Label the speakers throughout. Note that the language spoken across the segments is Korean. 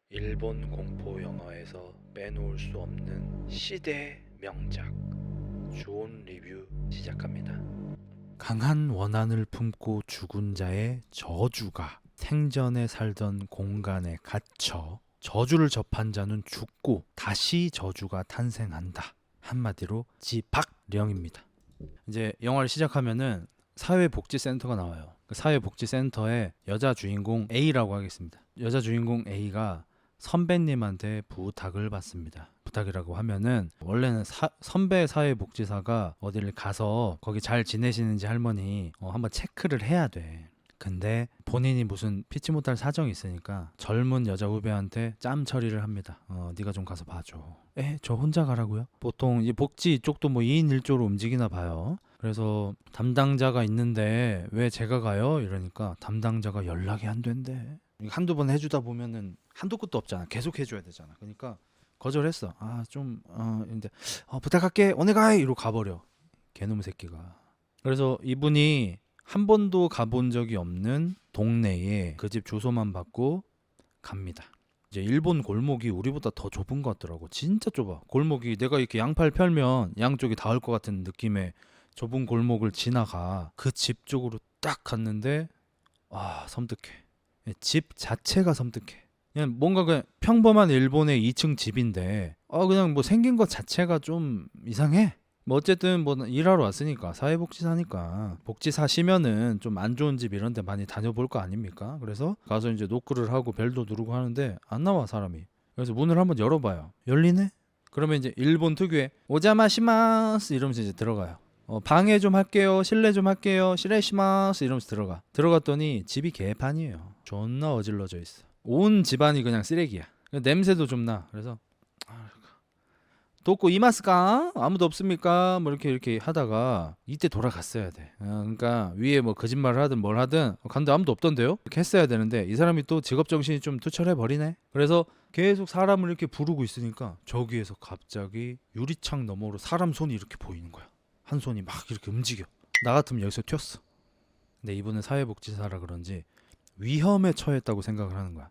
Speaker 1: 일본 공포 영화에서 빼놓을 수 없는 시대 명작 주온 리뷰 시작합니다. 강한 원한을 품고 죽은 자의 저주가 생전에 살던 공간에 갇혀 저주를 접한 자는 죽고 다시 저주가 탄생한다. 한마디로 지박령입니다. 이제 영화를 시작하면은 사회복지센터가 나와요. 그 사회복지센터에 여자 주인공 A라고 하겠습니다. 여자 주인공 A가 선배님한테 부탁을 받습니다. 부탁이라고 하면은 원래는 선배 사회복지사가 어디를 가서 거기 잘 지내시는지 할머니 한번 체크를 해야 돼. 근데 본인이 무슨 피치 못할 사정이 있으니까 젊은 여자 후배한테 짬 처리를 합니다. 네가 좀 가서 봐줘. 저 혼자 가라고요? 보통 이 복지 이쪽도 뭐 2인 1조로 움직이나 봐요. 그래서 담당자가 있는데 왜 제가 가요? 이러니까 담당자가 연락이 안 된대. 한두 번 해주다 보면은 한도 끝도 없잖아. 계속 해줘야 되잖아. 그러니까 거절했어. 근데 부탁할게. 오네가이 이러고 가버려. 개놈 새끼가. 그래서 이분이 한 번도 가본 적이 없는 동네에 그 집 주소만 받고 갑니다. 이제 일본 골목이 우리보다 더 좁은 것 같더라고. 진짜 좁아. 골목이 내가 이렇게 양팔 펴면 양쪽이 닿을 것 같은 느낌의 좁은 골목을 지나가. 그 집 쪽으로 딱 갔는데 섬뜩해. 집 자체가 섬뜩해. 그냥 뭔가 그냥 평범한 일본의 2층 집인데 그냥 뭐 생긴 것 자체가 좀 이상해. 뭐 어쨌든 뭐 일하러 왔으니까 사회복지사니까 복지사시면은 좀 안 좋은 집 이런 데 많이 다녀볼 거 아닙니까? 그래서 가서 이제 노크를 하고 벨도 누르고 하는데 안 나와 사람이. 그래서 문을 한번 열어봐요. 열리네? 그러면 이제 일본 특유의 오자마시마스 이러면서 이제 들어가요. 방해 좀 할게요. 실례 좀 할게요. 실례시마스 이러면서 들어갔더니 집이 개판이에요. 존나 어질러져 있어. 온 집안이 그냥 쓰레기야. 냄새도 좀 나. 그래서 돕고 이마스까? 아무도 없습니까? 뭐 이렇게 하다가 이때 돌아갔어야 돼. 그러니까 위에 뭐 거짓말을 하든 뭘 하든 간데 아무도 없던데요? 이렇게 했어야 되는데 이 사람이 또 직업 정신이 좀 투철해 버리네. 그래서 계속 사람을 이렇게 부르고 있으니까 저기에서 갑자기 유리창 너머로 사람 손이 이렇게 보이는 거야. 한 손이 막 이렇게 움직여. 나 같으면 여기서 튀었어. 근데 이분은 사회복지사라 그런지 위험에 처했다고 생각을 하는 거야.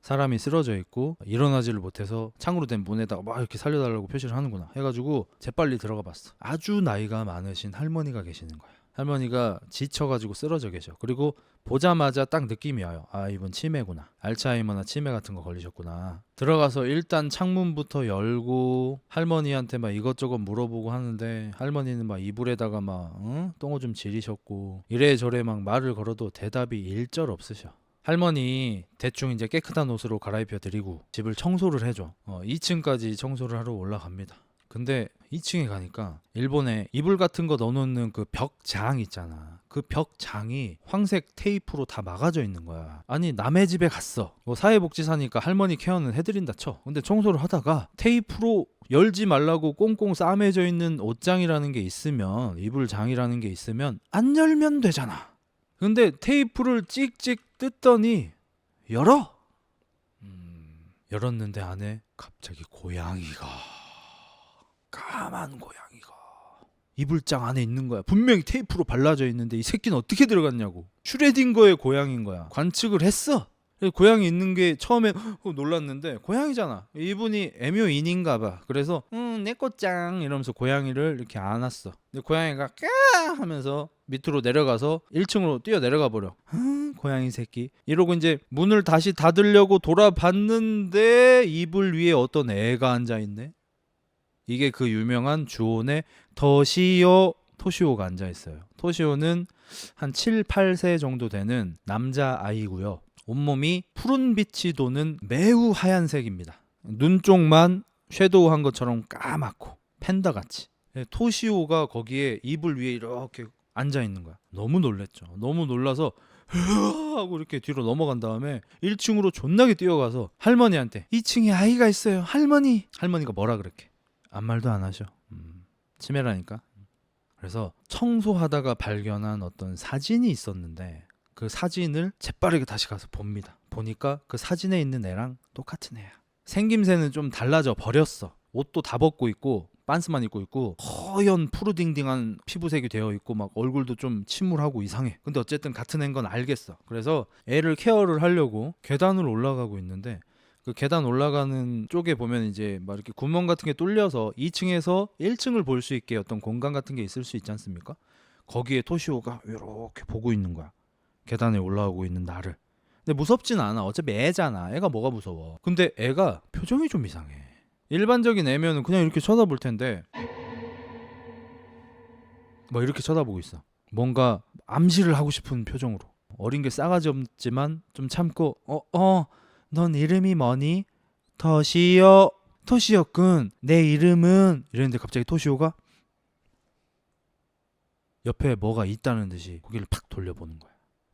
Speaker 1: 사람이 쓰러져 있고 일어나지를 못해서 창으로 된 문에다가 막 이렇게 살려달라고 표시를 하는구나 해가지고 재빨리 들어가 봤어. 아주 나이가 많으신 할머니가 계시는 거야. 할머니가 지쳐가지고 쓰러져 계셔. 그리고 보자마자 딱 느낌이 와요. 이분 치매구나. 알츠하이머나 치매 같은 거 걸리셨구나. 들어가서 일단 창문부터 열고 할머니한테 막 이것저것 물어보고 하는데 할머니는 막 이불에다가 막 똥오줌 지리셨고 이래저래 막 말을 걸어도 대답이 일절 없으셔. 할머니 대충 이제 깨끗한 옷으로 갈아입혀 드리고 집을 청소를 해줘. 2층까지 청소를 하러 올라갑니다. 근데 2층에 가니까 일본에 이불 같은 거 넣어놓는 그 벽장 있잖아. 그 벽장이 황색 테이프로 다 막아져 있는 거야. 아니 남의 집에 갔어. 뭐 사회복지사니까 할머니 케어는 해드린다 쳐. 근데 청소를 하다가 테이프로 열지 말라고 꽁꽁 싸매져 있는 옷장이라는 게 있으면 이불장이라는 게 있으면 안 열면 되잖아. 근데 테이프를 찍찍 뜯더니 열어. 열었는데 안에 갑자기 고양이가 까만 고양이가 이불장 안에 있는 거야. 분명히 테이프로 발라져 있는데 이 새끼는 어떻게 들어갔냐고. 슈레딩거의 고양이인 거야. 관측을 했어. 고양이 있는 게 처음에 놀랐는데 고양이잖아. 이분이 애묘인인가 봐. 그래서 내꼬짱 이러면서 고양이를 이렇게 안았어. 근데 고양이가 까 하면서 밑으로 내려가서 1층으로 뛰어 내려가 버려. 고양이 새끼 이러고 이제 문을 다시 닫으려고 돌아봤는데 이불 위에 어떤 애가 앉아있네. 이게 그 유명한 주온의 토시오가 앉아있어요. 토시오는 한 7, 8세 정도 되는 남자아이고요. 온몸이 푸른 빛이 도는 매우 하얀색입니다. 눈 쪽만 섀도우한 것처럼 까맣고 팬다같이. 토시오가 거기에 이불 위에 이렇게 앉아있는 거야. 너무 놀랬죠. 너무 놀라서 하고 이렇게 뒤로 넘어간 다음에 1층으로 존나게 뛰어가서 할머니한테 2층에 아이가 있어요. 할머니가 뭐라 그렇게 아무 말도 안 하셔. 치매라니까. 그래서 청소하다가 발견한 어떤 사진이 있었는데 그 사진을 재빠르게 다시 가서 봅니다. 보니까 그 사진에 있는 애랑 똑같은 애야. 생김새는 좀 달라져 버렸어. 옷도 다 벗고 있고 빤스만 입고 있고 허연 푸르딩딩한 피부색이 되어 있고 막 얼굴도 좀 침울하고 이상해. 근데 어쨌든 같은 애인 건 알겠어. 그래서 애를 케어를 하려고 계단을 올라가고 있는데 그 계단 올라가는 쪽에 보면 이제 막 이렇게 구멍 같은 게 뚫려서 2층에서 1층을 볼 수 있게 어떤 공간 같은 게 있을 수 있지 않습니까? 거기에 토시오가 이렇게 보고 있는 거야. 계단에 올라오고 있는 나를. 근데 무섭진 않아. 어차피 애잖아. 애가 뭐가 무서워. 근데 애가 표정이 좀 이상해. 일반적인 애면은 그냥 이렇게 쳐다볼 텐데 뭐 이렇게 쳐다보고 있어. 뭔가 암시를 하고 싶은 표정으로. 어린 게 싸가지 없지만 좀 참고 넌 이름이 뭐니? 토시오. 토시오군. 내 이름은 이랬는데 갑자기 토시오가 옆에 뭐가 있다는 듯이 고개를 팍 돌려보는 거야.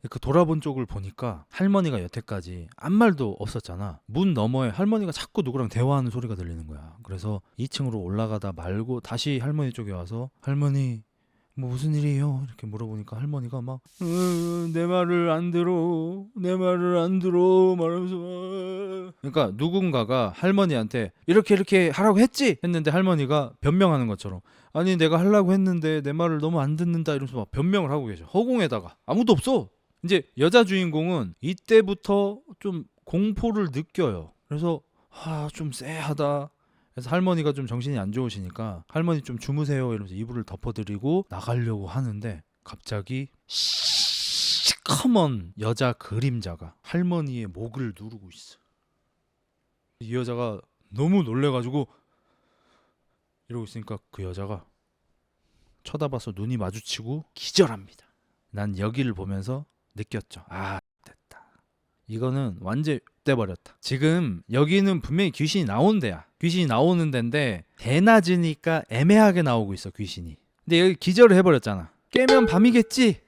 Speaker 1: 그 돌아본 쪽을 보니까 할머니가 여태까지 아무 말도 없었잖아. 문 너머에 할머니가 자꾸 누구랑 대화하는 소리가 들리는 거야. 그래서 2층으로 올라가다 말고 다시 할머니 쪽에 와서 할머니 뭐 무슨 일이에요? 이렇게 물어보니까 할머니가 막 내 말을 안 들어 말하면서 그러니까 누군가가 할머니한테 이렇게 하라고 했지? 했는데 할머니가 변명하는 것처럼 아니 내가 하려고 했는데 내 말을 너무 안 듣는다 이러면서 막 변명을 하고 계셔. 허공에다가 아무도 없어. 이제 여자 주인공은 이때부터 좀 공포를 느껴요. 그래서 좀 쎄하다. 그래서 할머니가 좀 정신이 안 좋으시니까 할머니 좀 주무세요 이러면서 이불을 덮어드리고 나가려고 하는데 갑자기 시커먼 여자 그림자가 할머니의 목을 누르고 있어. 이 여자가 너무 놀래가지고 이러고 있으니까 그 여자가 쳐다봐서 눈이 마주치고 기절합니다. 난 여기를 보면서 느꼈죠. 됐다. 이거는 완전 떼버렸다. 지금 여기는 분명히 귀신이 나온 데야. 귀신이 나오는 데인데 대낮이니까 애매하게 나오고 있어 귀신이. 근데 여기 기절을 해버렸잖아. 깨면 밤이겠지?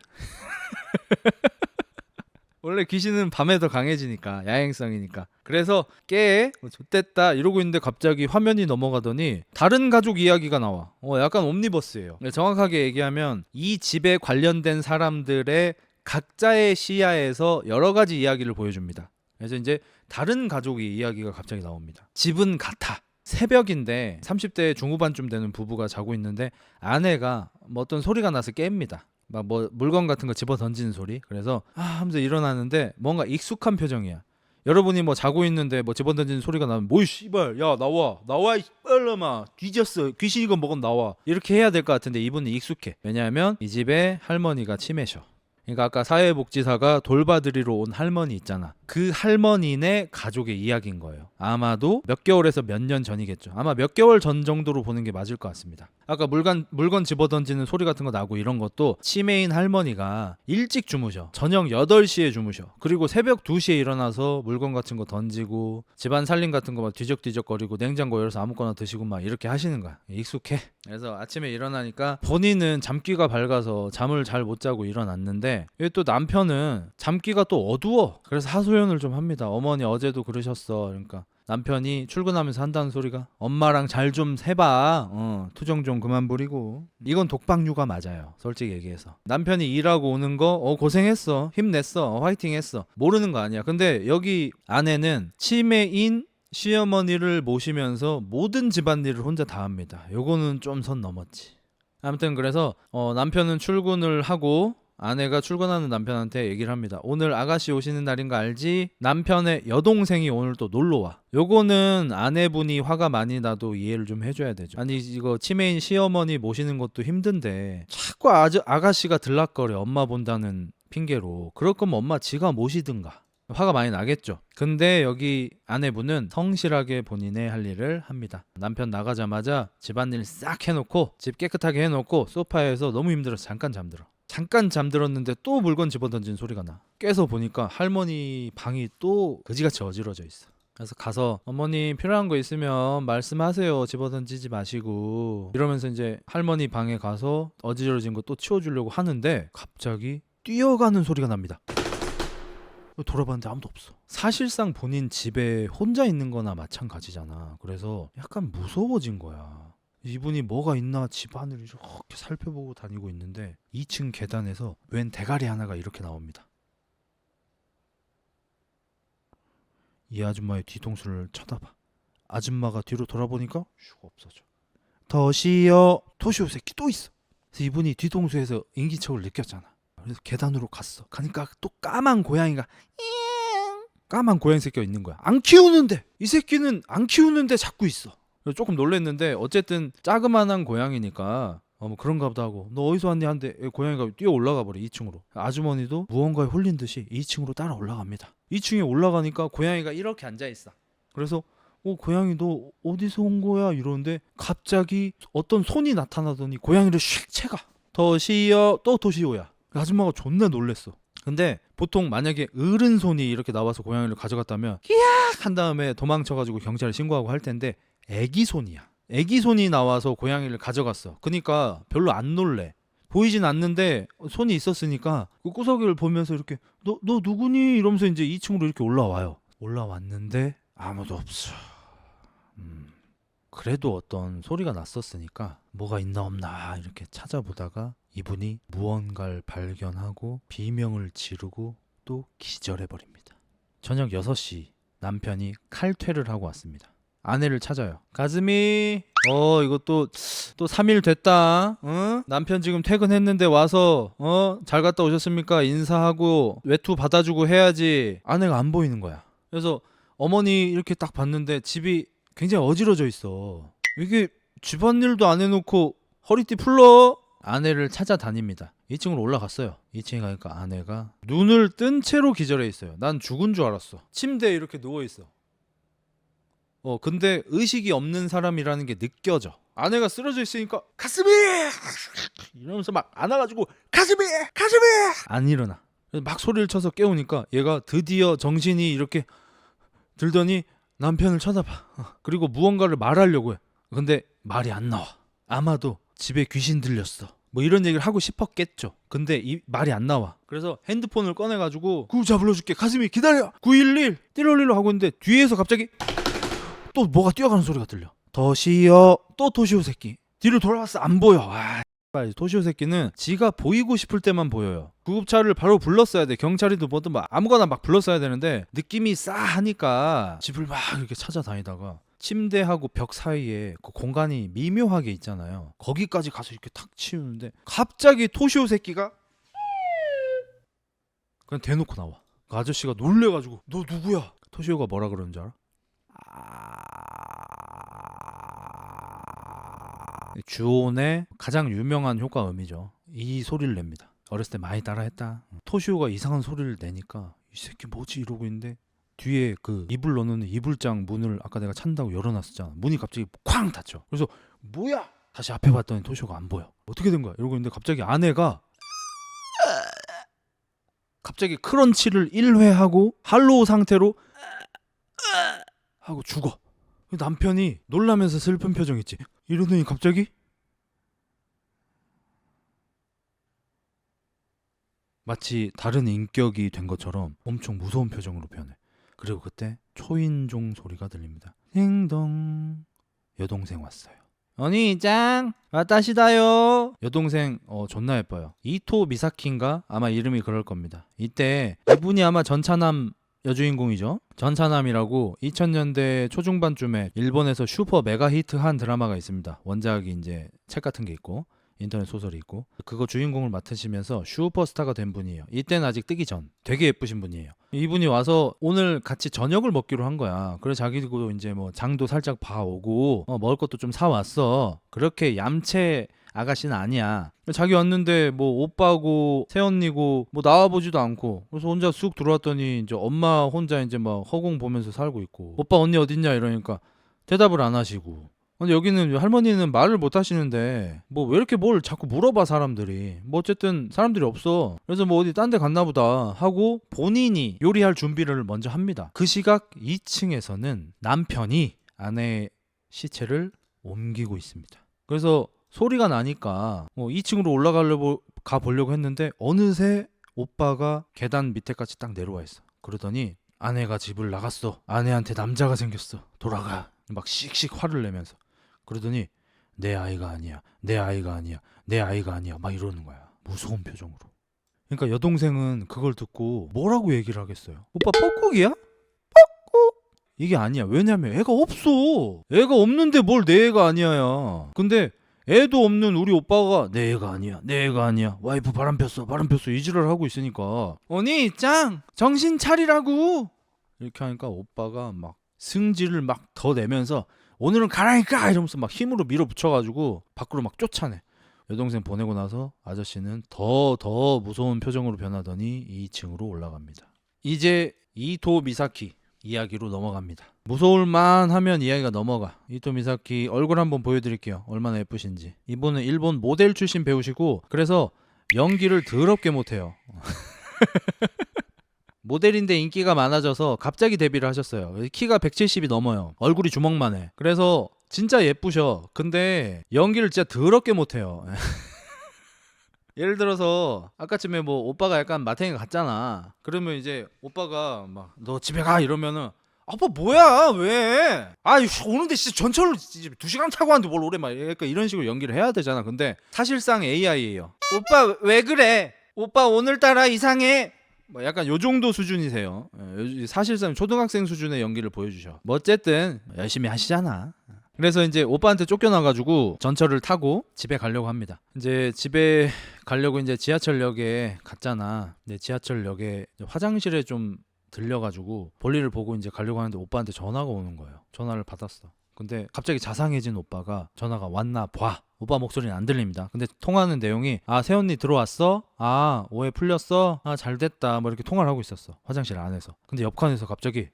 Speaker 1: 원래 귀신은 밤에 더 강해지니까 야행성이니까. 그래서 깨 좋댔다 이러고 있는데 갑자기 화면이 넘어가더니 다른 가족 이야기가 나와. 약간 옴니버스예요. 정확하게 얘기하면 이 집에 관련된 사람들의 각자의 시야에서 여러 가지 이야기를 보여줍니다. 그래서 이제 다른 가족의 이야기가 갑자기 나옵니다. 집은 같아. 새벽인데 30대 중후반쯤 되는 부부가 자고 있는데 아내가 뭐 어떤 소리가 나서 깹니다. 막 뭐 물건 같은 거 집어 던지는 소리. 그래서 하면서 일어나는데 뭔가 익숙한 표정이야. 여러분이 뭐 자고 있는데 뭐 집어 던지는 소리가 나면 뭐이 씨발 야 나와 이 빨라마 뒤졌어 귀신이건 뭐건 나와 이렇게 해야 될 것 같은데 이분은 익숙해. 왜냐하면 이 집에 할머니가 치매셔. 그러니까 아까 사회복지사가 돌봐드리러 온 할머니 있잖아. 그 할머니네 가족의 이야기인 거예요. 아마도 몇 개월에서 몇 년 전이겠죠. 아마 몇 개월 전 정도로 보는 게 맞을 것 같습니다. 아까 물건 집어던지는 소리 같은 거 나고 이런 것도 치매인 할머니가 일찍 주무셔. 저녁 8시에 주무셔. 그리고 새벽 2시에 일어나서 물건 같은 거 던지고 집안 살림 같은 거 막 뒤적뒤적거리고 냉장고 열어서 아무거나 드시고 막 이렇게 하시는 거야. 익숙해. 그래서 아침에 일어나니까 본인은 잠귀가 밝아서 잠을 잘 못 자고 일어났는데 또 남편은 잠귀가 또 어두워. 그래서 하소연을 좀 합니다. 어머니 어제도 그러셨어. 그러니까 남편이 출근하면서 한다는 소리가 엄마랑 잘 좀 해봐. 투정 좀 그만 부리고. 이건 독박육아 맞아요. 솔직히 얘기해서. 남편이 일하고 오는 거 고생했어. 힘냈어. 화이팅했어. 모르는 거 아니야. 근데 여기 아내는 치매인 시어머니를 모시면서 모든 집안일을 혼자 다 합니다. 요거는 좀 선 넘었지. 아무튼 그래서 남편은 출근을 하고 아내가 출근하는 남편한테 얘기를 합니다. 오늘 아가씨 오시는 날인 거 알지? 남편의 여동생이 오늘 또 놀러와. 요거는 아내분이 화가 많이 나도 이해를 좀 해줘야 되죠. 아니 이거 치매인 시어머니 모시는 것도 힘든데 자꾸 아가씨가 들락거려. 엄마 본다는 핑계로. 그럴 거면 엄마 지가 모시든가. 화가 많이 나겠죠. 근데 여기 아내분은 성실하게 본인의 할 일을 합니다. 남편 나가자마자 집안일 싹 해놓고 집 깨끗하게 해놓고 소파에서 너무 힘들어서 잠깐 잠들었는데 또 물건 집어던지는 소리가 나. 깨서 보니까 할머니 방이 또 그지같이 어지러져 있어. 그래서 가서 어머니 필요한 거 있으면 말씀하세요. 집어던지지 마시고. 이러면서 이제 할머니 방에 가서 어지러진 거 또 치워주려고 하는데 갑자기 뛰어가는 소리가 납니다. 돌아봤는데 아무도 없어. 사실상 본인 집에 혼자 있는 거나 마찬가지잖아. 그래서 약간 무서워진 거야. 이분이 뭐가 있나 집안을 이렇게 살펴보고 다니고 있는데 2층 계단에서 웬 대가리 하나가 이렇게 나옵니다. 이 아줌마의 뒤통수를 쳐다봐. 아줌마가 뒤로 돌아보니까 슉 없어져. 토시오 새끼 또 있어. 그래서 이분이 뒤통수에서 인기척을 느꼈잖아. 그래서 계단으로 갔어. 가니까 또 까만 고양이가 까만 고양이 새끼가 있는 거야. 안 키우는데 이 새끼는 안 키우는데 자꾸 있어. 조금 놀랬는데 어쨌든 자그만한 고양이니까 뭐 그런가 보다 하고 너 어디서 왔니 한데 고양이가 뛰어 올라가 버려 2층으로. 아주머니도 무언가에 홀린 듯이 2층으로 따라 올라갑니다. 2층에 올라가니까 고양이가 이렇게 앉아 있어. 그래서 고양이 너 어디서 온 거야 이러는데 갑자기 어떤 손이 나타나더니 고양이를 슉 채가. 더시여 또 도시오야. 아줌마가 존나 놀랬어. 근데 보통 만약에 어른 손이 이렇게 나와서 고양이를 가져갔다면 끼악 한 다음에 도망쳐가지고 경찰에 신고하고 할 텐데 애기 손이야. 애기 손이 나와서 고양이를 가져갔어. 그러니까 별로 안 놀래. 보이진 않는데 손이 있었으니까 그 구석을 보면서 이렇게 너 누구니 이러면서 이제 2층으로 이렇게 올라와요. 올라왔는데 아무도 없어. 그래도 어떤 소리가 났었으니까 뭐가 있나 없나 이렇게 찾아보다가 이분이 무언가를 발견하고 비명을 지르고 또 기절해버립니다. 저녁 6시 남편이 칼퇴를 하고 왔습니다. 아내를 찾아요. 가즈미 이거 또 3일 됐다. 남편 지금 퇴근했는데 와서 잘 갔다 오셨습니까? 인사하고 외투 받아주고 해야지. 아내가 안 보이는 거야. 그래서 어머니 이렇게 딱 봤는데 집이 굉장히 어지러져 있어. 이게 집안일도 안 해놓고 허리띠 풀러 아내를 찾아다닙니다. 2층으로 올라갔어요. 2층에 가니까 아내가 눈을 뜬 채로 기절해 있어요. 난 죽은 줄 알았어. 침대에 이렇게 누워있어. 근데 의식이 없는 사람이라는 게 느껴져. 아내가 쓰러져 있으니까 가슴이 이러면서 막 안아가지고 가슴이 안 일어나. 막 소리를 쳐서 깨우니까 얘가 드디어 정신이 이렇게 들더니 남편을 쳐다봐. 그리고 무언가를 말하려고 해. 근데 말이 안 나와. 아마도 집에 귀신 들렸어 뭐 이런 얘기를 하고 싶었겠죠. 근데 이 말이 안 나와. 그래서 핸드폰을 꺼내가지고 구급차 불러줄게 가슴이 기다려 911 띠롤리로 하고 있는데 뒤에서 갑자기 또 뭐가 뛰어가는 소리가 들려. 더시여 또 토시오 새끼. 뒤로 돌아왔어. 안 보여. 토시오 새끼는 지가 보이고 싶을 때만 보여요. 구급차를 바로 불렀어야 돼. 경찰이든 뭐든 막 아무거나 막 불렀어야 되는데 느낌이 싸하니까 집을 막 이렇게 찾아다니다가 침대하고 벽 사이에 그 공간이 미묘하게 있잖아요. 거기까지 가서 이렇게 탁 치우는데 갑자기 토시오 새끼가 그냥 대놓고 나와. 그 아저씨가 놀래가지고 너 누구야? 토시오가 뭐라 그러는 줄 알아? 주온의 가장 유명한 효과음이죠. 이 소리를 냅니다. 어렸을 때 많이 따라했다. 토시오가 이상한 소리를 내니까 이 새끼 뭐지 이러고 있는데 뒤에 그 이불 넣는 이불장 문을 아까 내가 찬다고 열어놨었잖아. 문이 갑자기 쾅 닫혀. 그래서 뭐야? 다시 앞에 봤더니 토시오가 안 보여. 어떻게 된 거야? 이러고 있는데 갑자기 아내가 갑자기 크런치를 1회 하고 할로우 상태로 하고 죽어. 남편이 놀라면서 슬픈 표정 있지. 이러더니 갑자기 마치 다른 인격이 된 것처럼 엄청 무서운 표정으로 변해. 그리고 그때 초인종 소리가 들립니다. 띵동. 여동생 왔어요. 언니짱 와타시다요. 여동생 존나 예뻐요. 이토 미사키인가? 아마 이름이 그럴 겁니다. 이때 이분이 아마 전차남 여주인공이죠. 전차남이라고 2000년대 초중반쯤에 일본에서 슈퍼 메가 히트한 드라마가 있습니다. 원작이 이제 책 같은 게 있고 인터넷 소설이 있고 그거 주인공을 맡으시면서 슈퍼스타가 된 분이에요. 이때는 아직 뜨기 전. 되게 예쁘신 분이에요. 이분이 와서 오늘 같이 저녁을 먹기로 한 거야. 그래서 자기도 이제 뭐 장도 살짝 봐오고 먹을 것도 좀 사왔어. 그렇게 얌체 아가씨는 아니야. 자기 왔는데 뭐 오빠고 새언니고 뭐 나와보지도 않고 그래서 혼자 쑥 들어왔더니 이제 엄마 혼자 이제 막 허공 보면서 살고 있고 오빠 언니 어딨냐 이러니까 대답을 안 하시고. 근데 여기는 할머니는 말을 못 하시는데 뭐 왜 이렇게 뭘 자꾸 물어봐 사람들이. 뭐 어쨌든 사람들이 없어. 그래서 뭐 어디 딴 데 갔나 보다 하고 본인이 요리할 준비를 먼저 합니다. 그 시각 2층에서는 남편이 아내의 시체를 옮기고 있습니다. 그래서 소리가 나니까 2층으로 가 보려고 했는데 어느새 오빠가 계단 밑에까지 딱 내려와 있어. 그러더니 아내가 집을 나갔어. 아내한테 남자가 생겼어. 돌아가. 막 씩씩 화를 내면서. 그러더니 내 아이가 아니야. 내 아이가 아니야. 내 아이가 아니야. 막 이러는 거야. 무서운 표정으로. 그러니까 여동생은 그걸 듣고 뭐라고 얘기를 하겠어요. 오빠 뻐꾸기야? 뻐꾸? 이게 아니야. 왜냐면 애가 없어. 애가 없는데 뭘 내 애가 아니야야. 근데 애도 없는 우리 오빠가 내 애가 아니야. 내 애가 아니야. 와이프 바람 폈어. 이 지랄을 하고 있으니까 언니 짱 정신 차리라고. 이렇게 하니까 오빠가 막 승질을 막 더 내면서 오늘은 가라니까 이러면서 막 힘으로 밀어붙여가지고 밖으로 막 쫓아내. 여동생 보내고 나서 아저씨는 더 무서운 표정으로 변하더니 2층으로 올라갑니다. 이제 이토 미사키 이야기로 넘어갑니다. 무서울만 하면 이야기가 넘어가. 이토 미사키 얼굴 한번 보여드릴게요. 얼마나 예쁘신지. 이분은 일본 모델 출신 배우시고 그래서 연기를 더럽게 못해요. 모델인데 인기가 많아져서 갑자기 데뷔를 하셨어요. 키가 170이 넘어요. 얼굴이 주먹만 해. 그래서 진짜 예쁘셔. 근데 연기를 진짜 더럽게 못해요. 예를 들어서 아까쯤에 뭐 오빠가 약간 마탱이가 같잖아. 그러면 이제 오빠가 막 너 집에 가 이러면은 아빠 뭐야 왜? 아 오는데 진짜 전철로 2시간 타고 왔는데 뭘 오래 막 약간 이런 식으로 연기를 해야 되잖아. 근데 사실상 AI예요. 오빠 왜 그래? 오빠 오늘따라 이상해. 뭐 약간 요 정도 수준이세요. 사실상 초등학생 수준의 연기를 보여주셔. 뭐 어쨌든 열심히 하시잖아. 그래서 이제 오빠한테 쫓겨나가지고 전철을 타고 집에 가려고 합니다. 이제 집에 가려고 이제 지하철역에 갔잖아. 근데 지하철역에 화장실에 좀 들려가지고 볼일을 보고 이제 가려고 하는데 오빠한테 전화가 오는 거예요. 전화를 받았어. 근데 갑자기 자상해진 오빠가 전화가 왔나 봐. 오빠 목소리는 안 들립니다. 근데 통화하는 내용이 아 새언니 들어왔어? 아 오해 풀렸어? 아 잘됐다. 뭐 이렇게 통화를 하고 있었어. 화장실 안에서. 근데 옆칸에서 갑자기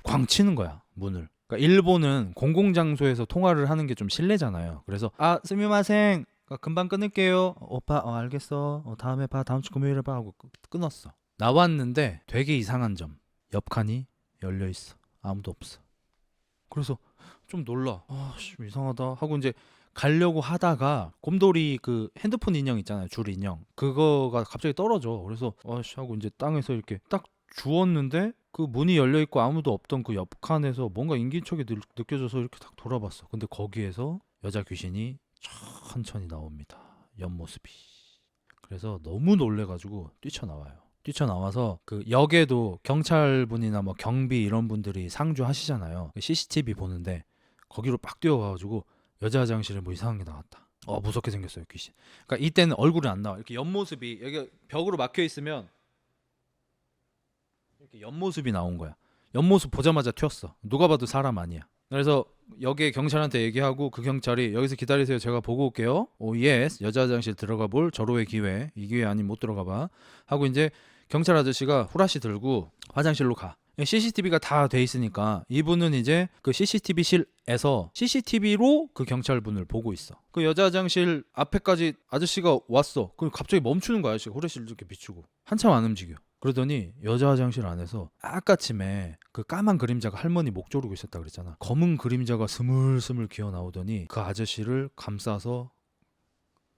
Speaker 1: 쾅 치는 거야 문을. 그러니까 일본은 공공장소에서 통화를 하는 게 좀 실례잖아요. 그래서 아 스미마생 금방 끊을게요. 오빠 알겠어. 다음에 봐. 다음 주 금요일에 봐 하고 끊었어. 나왔는데 되게 이상한 점. 옆칸이 열려있어. 아무도 없어. 그래서 좀 놀라. 좀 이상하다 하고 이제 가려고 하다가 곰돌이 그 핸드폰 인형 있잖아요. 줄 인형. 그거가 갑자기 떨어져. 그래서 하고 이제 땅에서 이렇게 딱 주웠는데 그 문이 열려있고 아무도 없던 그 옆칸에서 뭔가 인기척이 느껴져서 이렇게 딱 돌아봤어. 근데 거기에서 여자 귀신이 천천히 나옵니다. 옆모습이. 그래서 너무 놀래가지고 뛰쳐나와서 그 역에도 경찰분이나 뭐 경비 이런 분들이 상주하시잖아요. CCTV 보는데 거기로 빡 뛰어가가지고 여자 화장실에 뭐 이상한 게 나왔다. 무섭게 생겼어요 귀신. 그러니까 이때는 얼굴이 안 나와. 이렇게 옆모습이 여기 벽으로 막혀 있으면 이렇게 옆모습이 나온 거야. 옆모습 보자마자 튀었어. 누가 봐도 사람 아니야. 그래서 여기에 경찰한테 얘기하고 그 경찰이 여기서 기다리세요. 제가 보고 올게요. 오 예스. 여자 화장실 들어가 볼 절호의 기회. 이 기회 아니면 못 들어가 봐. 하고 이제 경찰 아저씨가 후라시 들고 화장실로 가. CCTV가 다 돼 있으니까 이분은 이제 그 CCTV실에서 CCTV로 그 경찰분을 보고 있어. 그 여자 화장실 앞에까지 아저씨가 왔어. 그럼 갑자기 멈추는 거야. 아저씨가 후레쉬를 이렇게 비추고 한참 안 움직여. 그러더니 여자 화장실 안에서 아까쯤에 그 까만 그림자가 할머니 목 조르고 있었다 그랬잖아. 검은 그림자가 스물스물 기어 나오더니 그 아저씨를 감싸서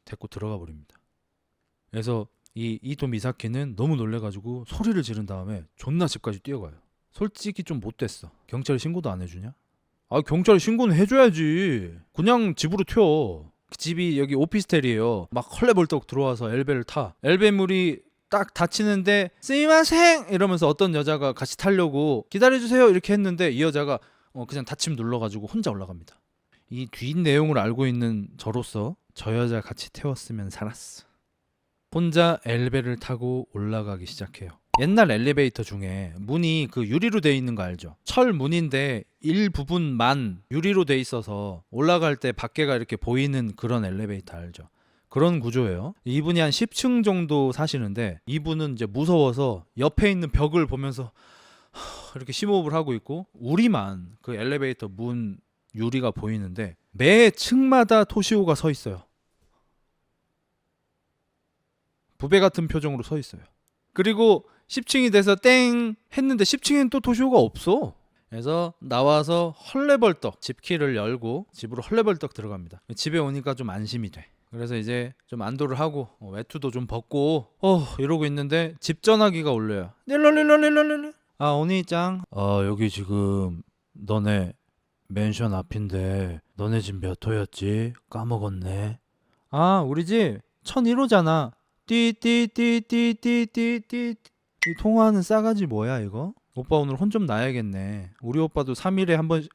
Speaker 1: 데리고 들어가 버립니다. 그래서 이 이토 미사키는 너무 놀래가지고 소리를 지른 다음에 존나 집까지 뛰어가요. 솔직히 좀 못됐어. 경찰에 신고도 안 해주냐? 경찰에 신고는 해줘야지. 그냥 집으로 튀어. 그 집이 여기 오피스텔이에요. 막 헐레벌떡 들어와서 엘베를 타. 엘베물이 딱 닫히는데 스미마생 이러면서 어떤 여자가 같이 타려고 기다려주세요 이렇게 했는데 이 여자가 그냥 닫힘 눌러가지고 혼자 올라갑니다. 이 뒷 내용을 알고 있는 저로서 저 여자 같이 태웠으면 살았어. 혼자 엘베를 타고 올라가기 시작해요. 옛날 엘리베이터 중에 문이 그 유리로 돼 있는 거 알죠? 철 문인데 일부분만 유리로 돼 있어서 올라갈 때 밖에가 이렇게 보이는 그런 엘리베이터 알죠? 그런 구조예요. 이분이 한 10층 정도 사시는데 이분은 이제 무서워서 옆에 있는 벽을 보면서 이렇게 심호흡을 하고 있고 우리만 그 엘리베이터 문 유리가 보이는데 매 층마다 토시오가 서 있어요. 부배 같은 표정으로 서 있어요. 그리고 10층이 돼서 땡 했는데 10층엔 또 토시오가 없어. 그래서 나와서 헐레벌떡 집키를 열고 집으로 헐레벌떡 들어갑니다. 집에 오니까 좀 안심이 돼. 그래서 이제 좀 안도를 하고 외투도 좀 벗고 이러고 있는데 집 전화기가 울려요. 릴럴릴럴릴럴릴. 오니짱. 여기 지금 너네 맨션 앞인데 너네 집 몇 호였지? 까먹었네. 우리 집 1001호잖아. 띠띠띠띠띠띠띠. 이 통화하는 싸가지 뭐야 이거? 오빠 오늘 혼 좀 나야겠네. 우리 오빠도 3일에 한 번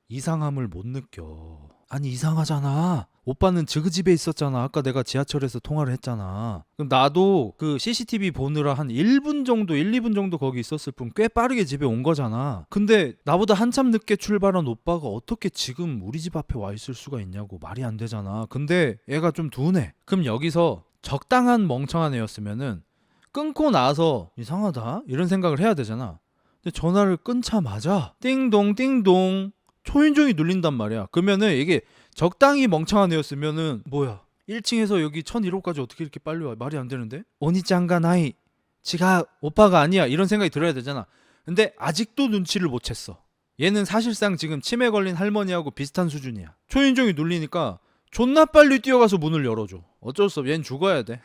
Speaker 1: 이상함을 못 느껴. 아니 이상하잖아. 오빠는 지그집에 있었잖아. 아까 내가 지하철에서 통화를 했잖아. 그럼 나도 그 CCTV 보느라 한 1분 정도, 1, 2분 정도 거기 있었을 뿐 꽤 빠르게 집에 온 거잖아. 근데 나보다 한참 늦게 출발한 오빠가 어떻게 지금 우리 집 앞에 와 있을 수가 있냐고. 말이 안 되잖아. 근데 얘가 좀 둔해. 그럼 여기서 적당한 멍청한 애였으면은 끊고 나서 이상하다 이런 생각을 해야 되잖아. 근데 전화를 끊자마자 띵동 띵동 초인종이 눌린단 말이야. 그러면은 이게 적당히 멍청한 애였으면은 뭐야 1층에서 여기 1001호까지 어떻게 이렇게 빨리 와. 말이 안 되는데. 오니짱가 나이 지가 오빠가 아니야 이런 생각이 들어야 되잖아. 근데 아직도 눈치를 못 챘어. 얘는 사실상 지금 치매 걸린 할머니하고 비슷한 수준이야. 초인종이 눌리니까 존나 빨리 뛰어가서 문을 열어줘. 어쩔 수 없어. 얘는 죽어야 돼.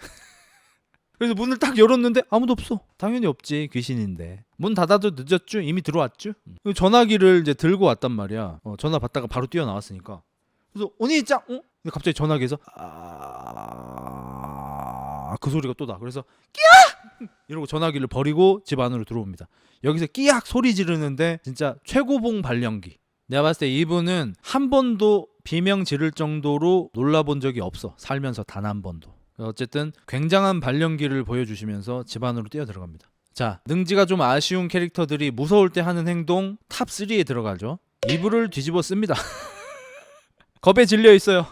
Speaker 1: 그래서 문을 딱 열었는데 아무도 없어. 당연히 없지. 귀신인데. 문 닫아도 늦었죠? 이미 들어왔죠? 전화기를 이제 들고 왔단 말이야. 전화 받다가 바로 뛰어나왔으니까. 그래서 오니짱! 근데 갑자기 전화기에서 그 소리가 또 나. 그래서 끼악! 이러고 전화기를 버리고 집 안으로 들어옵니다. 여기서 끼악 소리 지르는데 진짜 최고봉 발연기. 내가 봤을 때 이분은 한 번도 비명 지를 정도로 놀라본 적이 없어. 살면서 단 한 번도. 어쨌든 굉장한 발연기를 보여주시면서 집 안으로 뛰어 들어갑니다. 자, 능지가 좀 아쉬운 캐릭터들이 무서울 때 하는 행동 탑 3에 들어가죠. 이불을 뒤집어 씁니다. 겁에 질려 있어요.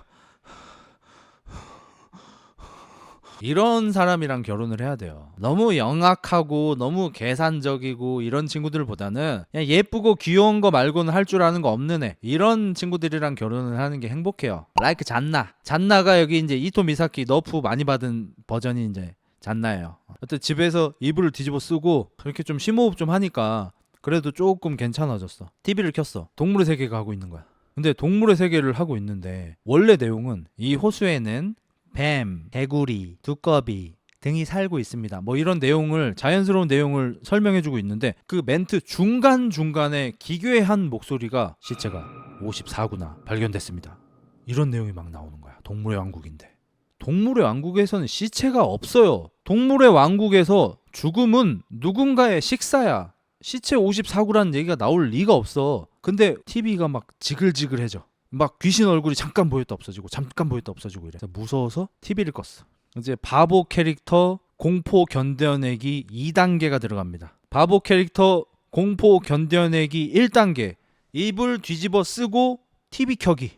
Speaker 1: 이런 사람이랑 결혼을 해야 돼요. 너무 영악하고 너무 계산적이고 이런 친구들보다는 그냥 예쁘고 귀여운 거 말고는 할 줄 아는 거 없는 애, 이런 친구들이랑 결혼을 하는 게 행복해요. 라이크 잔나. 잔나가 여기 이제 이토 미사키 너프 많이 받은 버전이 이제 잔나예요. 어떤 집에서 이불을 뒤집어 쓰고 그렇게 좀 심호흡 좀 하니까 그래도 조금 괜찮아졌어. TV를 켰어. 동물의 세계가 하고 있는 거야. 근데 동물의 세계를 하고 있는데 원래 내용은 이 호수에는 뱀, 개구리, 두꺼비 등이 살고 있습니다. 뭐 이런 내용을, 자연스러운 내용을 설명해주고 있는데 그 멘트 중간중간에 기괴한 목소리가 시체가 54구나 발견됐습니다. 이런 내용이 막 나오는 거야. 동물의 왕국인데. 동물의 왕국에서는 시체가 없어요. 동물의 왕국에서 죽음은 누군가의 식사야. 시체 54구라는 얘기가 나올 리가 없어. 근데 TV가 막 지글지글해져. 막 귀신 얼굴이 잠깐 보였다 없어지고 잠깐 보였다 없어지고 이래. 무서워서 TV를 껐어. 이제 바보 캐릭터 공포 견뎌내기 2단계가 들어갑니다. 바보 캐릭터 공포 견뎌내기 1단계 이불 뒤집어 쓰고 TV 켜기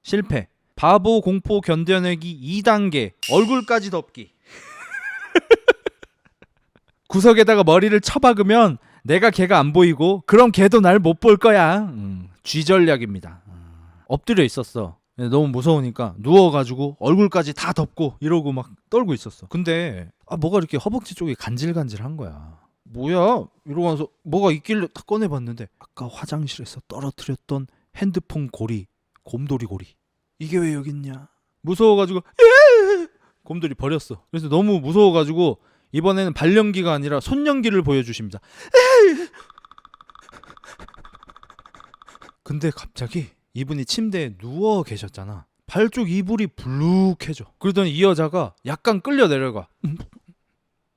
Speaker 1: 실패. 바보 공포 견뎌내기 2단계 얼굴까지 덮기. 구석에다가 머리를 쳐박으면 내가 걔가 안 보이고 그럼 걔도 날 못 볼 거야. 쥐전략입니다. 엎드려 있었어. 너무 무서우니까 누워가지고 얼굴까지 다 덮고 이러고 막 떨고 있었어. 근데 뭐가 이렇게 허벅지 쪽이 간질간질한 거야. 뭐야? 이러고 와서 뭐가 있길래 딱 꺼내봤는데 아까 화장실에서 떨어뜨렸던 핸드폰 고리, 곰돌이 고리. 이게 왜 여기 있냐? 무서워가지고 곰돌이 버렸어. 그래서 너무 무서워가지고 이번에는 발연기가 아니라 손연기를 보여주십니다. 근데 갑자기 이분이 침대에 누워 계셨잖아. 발 쪽 이불이 불룩해져. 그러더니 이 여자가 약간 끌려 내려가.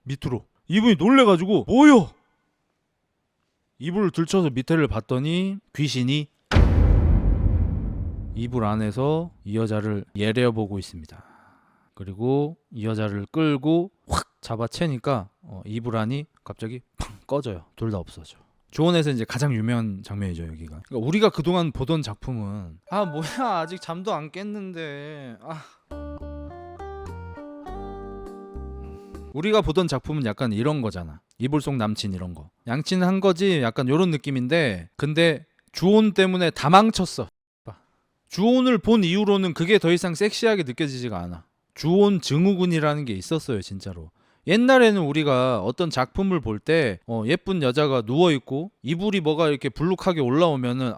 Speaker 1: 밑으로. 이분이 놀래가지고 뭐요? 이불을 들쳐서 밑에를 봤더니 귀신이 이불 안에서 이 여자를 예려보고 있습니다. 그리고 이 여자를 끌고 확 잡아채니까 이불 안이 갑자기 팡 꺼져요. 둘 다 없어져. 조언에서 이제 가장 유명한 장면이죠 여기가. 그러니까 우리가 그동안 보던 작품은 뭐야 아직 잠도 안 깼는데 우리가 보던 작품은 약간 이런 거잖아. 이불 속 남친 이런 거. 양친 한 거지 약간 요런 느낌인데 근데 주온 때문에 다 망쳤어. 주온을 본 이후로는 그게 더 이상 섹시하게 느껴지지가 않아. 주온 증후군이라는 게 있었어요 진짜로. 옛날에는 우리가 어떤 작품을 볼 때 예쁜 여자가 누워있고 이불이 뭐가 이렇게 불룩하게 올라오면은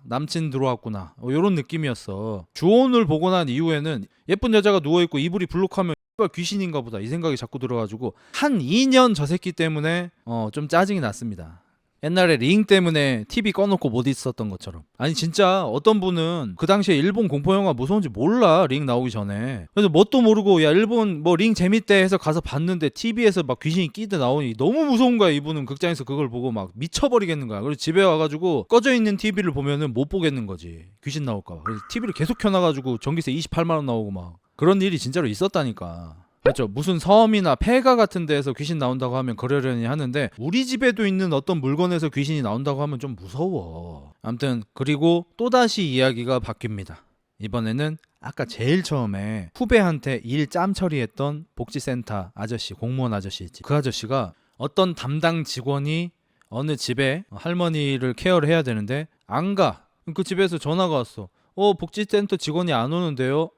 Speaker 1: 남친 들어왔구나 이런 느낌이었어. 주온을 보고 난 이후에는 예쁜 여자가 누워있고 이불이 불룩하면 귀신인가 보다 이 생각이 자꾸 들어가지고 한 2년 저 새끼 때문에 좀 짜증이 났습니다. 옛날에 링 때문에 TV 꺼놓고 못 있었던 것처럼. 아니 진짜 어떤 분은 그 당시에 일본 공포영화 무서운지 몰라, 링 나오기 전에. 그래서 뭣도 모르고 야 일본 뭐 링 재밌대 해서 가서 봤는데 TV에서 막 귀신이 끼듯 나오니 너무 무서운 거야. 이분은 극장에서 그걸 보고 막 미쳐버리겠는 거야. 그래서 집에 와가지고 꺼져 있는 TV를 보면은 못 보겠는 거지, 귀신 나올까 봐. 그래서 TV를 계속 켜놔가지고 전기세 28만 원 나오고 막 그런 일이 진짜로 있었다니까. 그렇죠. 무슨 섬이나 폐가 같은 데에서 귀신 나온다고 하면 그러려니 하는데 우리 집에도 있는 어떤 물건에서 귀신이 나온다고 하면 좀 무서워. 아무튼 그리고 또다시 이야기가 바뀝니다. 이번에는 아까 제일 처음에 후배한테 일 짬 처리했던 복지센터 아저씨, 공무원 아저씨 있지. 그 아저씨가 어떤 담당 직원이 어느 집에 할머니를 케어를 해야 되는데 안 가. 그 집에서 전화가 왔어. 복지센터 직원이 안 오는데요.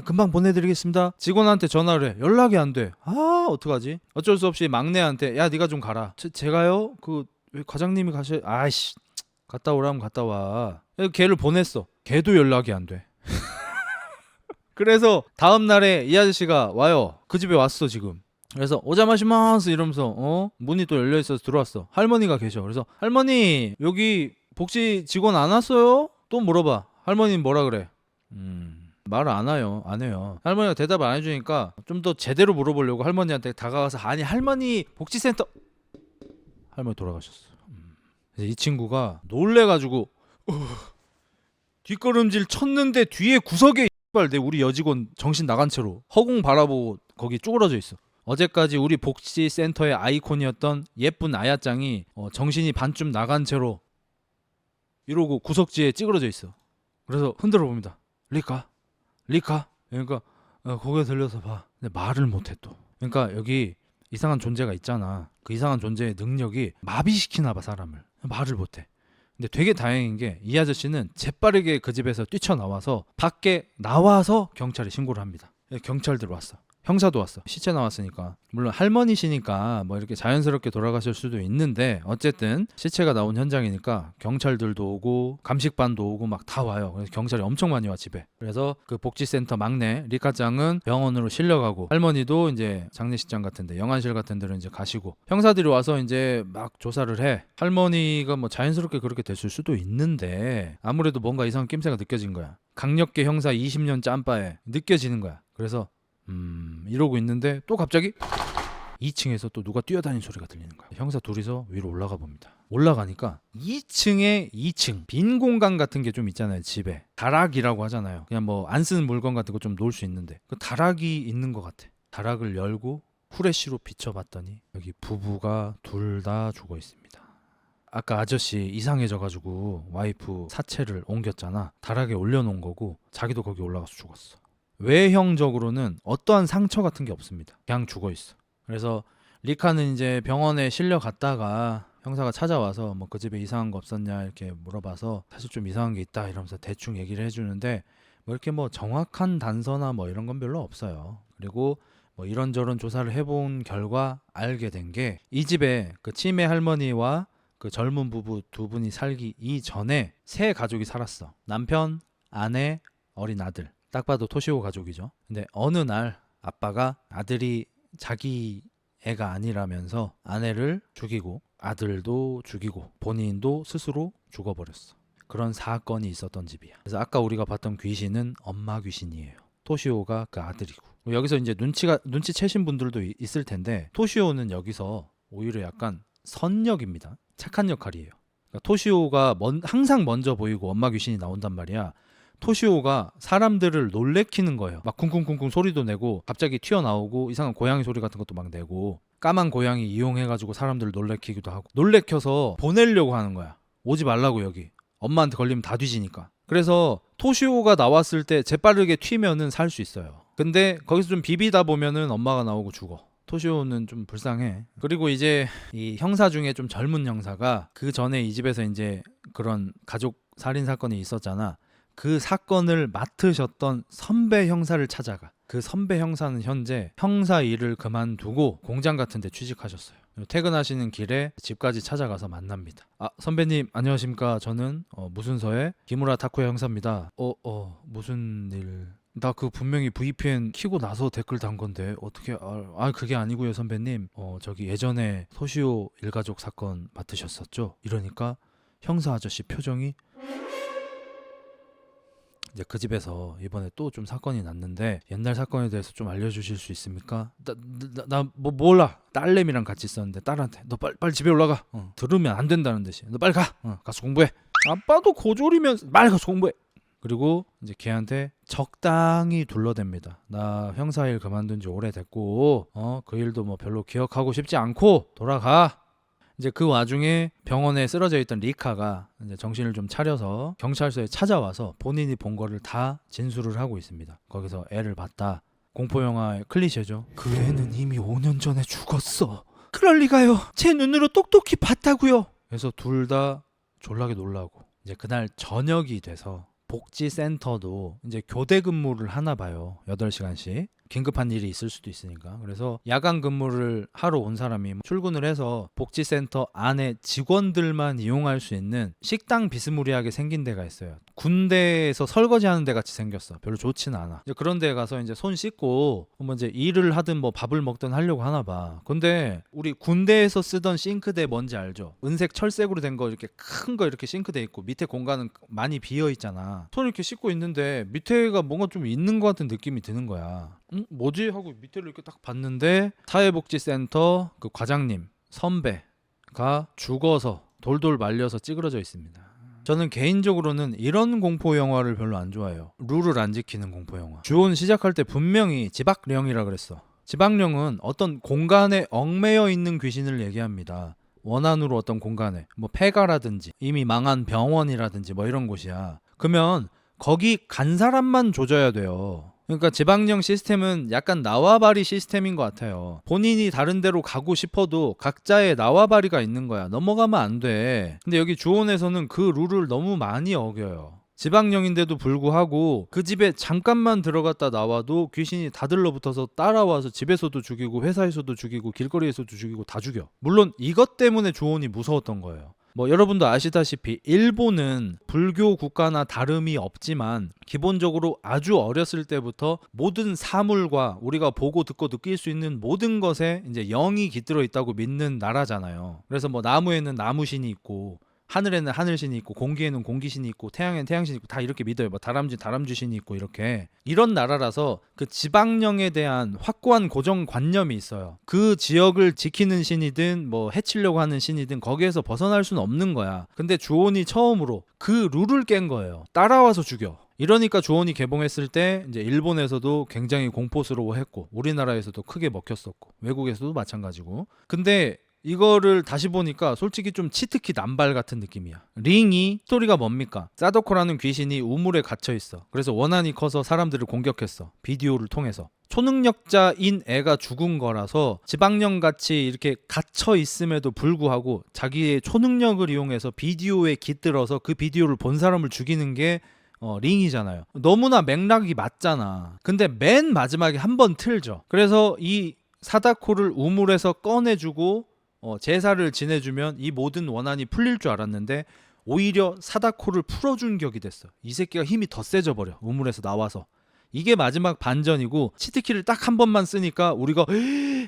Speaker 1: 금방 보내드리겠습니다. 직원한테 전화를 해. 연락이 안 돼. 어떡하지? 어쩔 수 없이 막내한테 야 네가 좀 가라. 제가요? 왜 과장님이 아이씨, 갔다 오라면 갔다 와. 걔를 보냈어. 걔도 연락이 안 돼. 그래서 다음 날에 이 아저씨가 와요. 그 집에 왔어 지금. 그래서 오자마시마스 이러면서 문이 또 열려있어서 들어왔어. 할머니가 계셔. 그래서 할머니 여기 복지 직원 안 왔어요? 또 물어봐. 할머니는 뭐라 그래? 말을 안 해요. 할머니가 대답을 안 해주니까 좀 더 제대로 물어보려고 할머니한테 다가가서 아니 할머니 복지센터. 할머니 돌아가셨어. 이 친구가 놀래가지고 뒷걸음질 쳤는데 뒤에 구석에 내 우리 여직원 정신 나간 채로 허공 바라보고 거기 쭈그러져 있어. 어제까지 우리 복지센터의 아이콘이었던 예쁜 아야짱이 정신이 반쯤 나간 채로 이러고 구석지에 찌그러져 있어. 그래서 흔들어 봅니다. 리카. 그러니까 고개 들려서 봐. 근데 말을 못해 또. 그러니까 여기 이상한 존재가 있잖아. 그 이상한 존재의 능력이 마비시키나 봐 사람을. 말을 못해. 근데 되게 다행인 게 이 아저씨는 재빠르게 그 집에서 뛰쳐나와서 밖에 나와서 경찰에 신고를 합니다. 경찰들 왔어. 형사도 왔어. 시체 나왔으니까. 물론 할머니시니까 뭐 이렇게 자연스럽게 돌아가실 수도 있는데 어쨌든 시체가 나온 현장이니까 경찰들도 오고 감식반도 오고 막 다 와요. 그래서 경찰이 엄청 많이 와 집에. 그래서 그 복지센터 막내 리카짱은 병원으로 실려가고 할머니도 이제 장례식장 같은데 영안실 같은 데로 이제 가시고 형사들이 와서 이제 막 조사를 해. 할머니가 뭐 자연스럽게 그렇게 됐을 수도 있는데 아무래도 뭔가 이상한 낌새가 느껴진 거야. 강력계 형사 20년 짬바에 느껴지는 거야. 그래서 이러고 있는데 또 갑자기 2층에서 또 누가 뛰어다니는 소리가 들리는 거야. 형사 둘이서 위로 올라가 봅니다. 올라가니까 2층에 2층 빈 공간 같은 게 좀 있잖아요. 집에 다락이라고 하잖아요. 그냥 뭐 안 쓰는 물건 같은 거 좀 놓을 수 있는데 그 다락이 있는 것 같아. 다락을 열고 후레쉬로 비춰봤더니 여기 부부가 둘 다 죽어 있습니다. 아까 아저씨 이상해져가지고 와이프 사체를 옮겼잖아. 다락에 올려놓은 거고 자기도 거기 올라가서 죽었어. 외형적으로는 어떠한 상처 같은 게 없습니다. 그냥 죽어 있어. 그래서 리카는 이제 병원에 실려갔다가 형사가 찾아와서 뭐 그 집에 이상한 거 없었냐 이렇게 물어봐서 사실 좀 이상한 게 있다 이러면서 대충 얘기를 해주는데 뭐 이렇게 뭐 정확한 단서나 뭐 이런 건 별로 없어요. 그리고 뭐 이런저런 조사를 해본 결과 알게 된 게 이 집에 그 치매 할머니와 그 젊은 부부 두 분이 살기 이전에 세 가족이 살았어. 남편, 아내, 어린 아들. 딱 봐도 토시오 가족이죠. 근데 어느 날 아빠가 아들이 자기 애가 아니라면서 아내를 죽이고 아들도 죽이고 본인도 스스로 죽어버렸어. 그런 사건이 있었던 집이야. 그래서 아까 우리가 봤던 귀신은 엄마 귀신이에요. 토시오가 그 아들이고. 여기서 이제 눈치채신 분들도 있을 텐데 토시오는 여기서 오히려 약간 선역입니다. 착한 역할이에요. 그러니까 토시오가 항상 먼저 보이고 엄마 귀신이 나온단 말이야. 토시오가 사람들을 놀래키는 거예요. 막 쿵쿵쿵쿵 소리도 내고 갑자기 튀어나오고 이상한 고양이 소리 같은 것도 막 내고 까만 고양이 이용해가지고 사람들을 놀래키기도 하고 놀래켜서 보내려고 하는 거야. 오지 말라고 여기. 엄마한테 걸리면 다 뒤지니까. 그래서 토시오가 나왔을 때 재빠르게 튀면은 살 수 있어요. 근데 거기서 좀 비비다 보면은 엄마가 나오고 죽어. 토시오는 좀 불쌍해. 그리고 이제 이 형사 중에 좀 젊은 형사가 그 전에 이 집에서 이제 그런 가족 살인 사건이 있었잖아. 그 사건을 맡으셨던 선배 형사를 찾아가. 그 선배 형사는 현재 형사 일을 그만두고 공장 같은 데 취직하셨어요. 퇴근하시는 길에 집까지 찾아가서 만납니다. 선배님 안녕하십니까. 저는 무슨서의 기무라 타쿠야 형사입니다. 무슨 일 나 그 분명히 VPN 키고 나서 댓글 단 건데 어떻게 그게 아니고요 선배님. 저기 예전에 소시오 일가족 사건 맡으셨었죠? 이러니까 형사 아저씨 표정이 이제 그 집에서 이번에 또 좀 사건이 났는데 옛날 사건에 대해서 좀 알려주실 수 있습니까? 나 뭐 몰라. 딸내미랑 같이 있었는데 딸한테 너 빨리 집에 올라가. 들으면 안 된다는 듯이 너 빨리 가. 가서 공부해. 아빠도 고졸이면 빨리 가서 공부해. 그리고 이제 걔한테 적당히 둘러댑니다. 나 형사 일 그만둔 지 오래됐고 그 일도 뭐 별로 기억하고 싶지 않고 돌아가. 이제 그 와중에 병원에 쓰러져 있던 리카가 이제 정신을 좀 차려서 경찰서에 찾아와서 본인이 본 거를 다 진술을 하고 있습니다. 거기서 애를 봤다. 공포 영화의 클리셰죠. 그 애는 이미 5년 전에 죽었어. 그럴 리가요. 제 눈으로 똑똑히 봤다고요. 그래서 둘 다 졸라게 놀라고 이제 그날 저녁이 돼서 복지센터도 이제 교대 근무를 하나 봐요. 8시간씩. 긴급한 일이 있을 수도 있으니까. 그래서 야간 근무를 하러 온 사람이 출근을 해서 복지센터 안에 직원들만 이용할 수 있는 식당 비스무리하게 생긴 데가 있어요. 군대에서 설거지하는 데 같이 생겼어. 별로 좋지는 않아. 이제 그런 데 가서 이제 손 씻고 뭐 이제 일을 하든 뭐 밥을 먹든 하려고 하나 봐. 근데 우리 군대에서 쓰던 싱크대 뭔지 알죠? 은색 철색으로 된 거 이렇게 큰 거 이렇게 싱크대 있고 밑에 공간은 많이 비어 있잖아. 손 이렇게 씻고 있는데 밑에가 뭔가 좀 있는 것 같은 느낌이 드는 거야. 뭐지? 하고 밑에를 이렇게 딱 봤는데 사회복지센터 그 과장님 선배가 죽어서 돌돌 말려서 찌그러져 있습니다. 저는 개인적으로는 이런 공포 영화를 별로 안 좋아해요. 룰을 안 지키는 공포 영화. 주온 시작할 때 분명히 지박령이라 그랬어. 지박령은 어떤 공간에 얽매여 있는 귀신을 얘기합니다. 원한으로 어떤 공간에 뭐 폐가라든지 이미 망한 병원이라든지 뭐 이런 곳이야. 그러면 거기 간 사람만 조져야 돼요. 그러니까 지방령 시스템은 약간 나와바리 시스템인 것 같아요. 본인이 다른 데로 가고 싶어도 각자의 나와바리가 있는 거야. 넘어가면 안 돼. 근데 여기 주온에서는 그 룰을 너무 많이 어겨요. 지방령인데도 불구하고 그 집에 잠깐만 들어갔다 나와도 귀신이 다 들러붙어서 따라와서 집에서도 죽이고 회사에서도 죽이고 길거리에서도 죽이고 다 죽여. 물론 이것 때문에 주온이 무서웠던 거예요. 뭐 여러분도 아시다시피 일본은 불교 국가나 다름이 없지만 기본적으로 아주 어렸을 때부터 모든 사물과 우리가 보고 듣고 느낄 수 있는 모든 것에 이제 영이 깃들어 있다고 믿는 나라잖아요. 그래서 뭐 나무에는 나무신이 있고 하늘에는 하늘신이 있고 공기에는 공기신이 있고 태양에는 태양신이 있고 다 이렇게 믿어요. 뭐 다람쥐신이 있고 이렇게. 이런 나라라서 그 지방령에 대한 확고한 고정관념이 있어요. 그 지역을 지키는 신이든 뭐 해치려고 하는 신이든 거기에서 벗어날 수는 없는 거야. 근데 주온이 처음으로 그 룰을 깬 거예요. 따라와서 죽여. 이러니까 주온이 개봉했을 때 이제 일본에서도 굉장히 공포스러워했고 우리나라에서도 크게 먹혔었고 외국에서도 마찬가지고. 근데 이거를 다시 보니까 솔직히 좀 치트키 남발 같은 느낌이야. 링이 스토리가 뭡니까? 사도코라는 귀신이 우물에 갇혀 있어. 그래서 원한이 커서 사람들을 공격했어. 비디오를 통해서. 초능력자인 애가 죽은 거라서 지방령같이 이렇게 갇혀 있음에도 불구하고 자기의 초능력을 이용해서 비디오에 깃들어서 그 비디오를 본 사람을 죽이는 게 링이잖아요. 너무나 맥락이 맞잖아. 근데 맨 마지막에 한 번 틀죠. 그래서 이 사다코를 우물에서 꺼내주고 제사를 지내주면 이 모든 원한이 풀릴 줄 알았는데 오히려 사다코를 풀어준 격이 됐어. 이 새끼가 힘이 더 세져 버려. 우물에서 나와서. 이게 마지막 반전이고 치트키를 딱 한 번만 쓰니까 우리가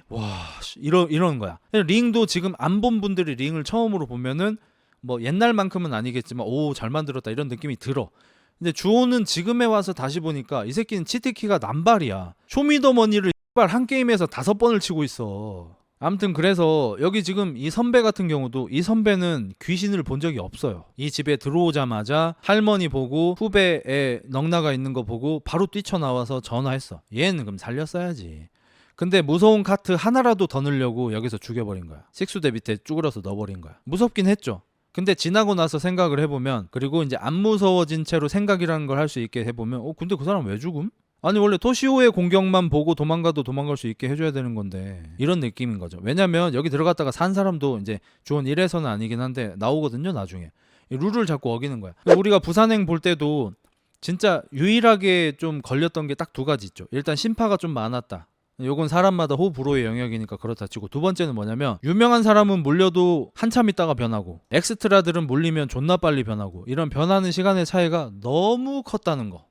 Speaker 1: 와 이러는 거야. 링도 지금 안 본 분들이 링을 처음으로 보면은 뭐 옛날만큼은 아니겠지만 오 잘 만들었다 이런 느낌이 들어. 근데 주호는 지금에 와서 다시 보니까 이 새끼는 치트키가 남발이야. 쇼미더머니를 한 게임에서 5번을 치고 있어. 아무튼 그래서 여기 지금 이 선배 같은 경우도 이 선배는 귀신을 본 적이 없어요. 이 집에 들어오자마자 할머니 보고 후배에 넉나가 있는 거 보고 바로 뛰쳐나와서 전화했어. 얘는 그럼 살렸어야지. 근데 무서운 카트 하나라도 더 넣으려고 여기서 죽여버린 거야. 식수대 밑에 쭈그려서 넣어버린 거야. 무섭긴 했죠. 근데 지나고 나서 생각을 해보면 그리고 이제 안 무서워진 채로 생각이라는 걸 할 수 있게 해보면 근데 그 사람 왜 죽음? 아니 원래 토시오의 공격만 보고 도망가도 도망갈 수 있게 해줘야 되는 건데 이런 느낌인 거죠. 왜냐면 여기 들어갔다가 산 사람도 이제 주원 1에서는 아니긴 한데 나오거든요 나중에. 이 룰을 자꾸 어기는 거야. 우리가 부산행 볼 때도 진짜 유일하게 좀 걸렸던 게 딱 2가지 있죠. 일단 심파가 좀 많았다. 요건 사람마다 호불호의 영역이니까 그렇다 치고 두 번째는 뭐냐면 유명한 사람은 물려도 한참 있다가 변하고 엑스트라들은 물리면 존나 빨리 변하고 이런 변하는 시간의 차이가 너무 컸다는 거.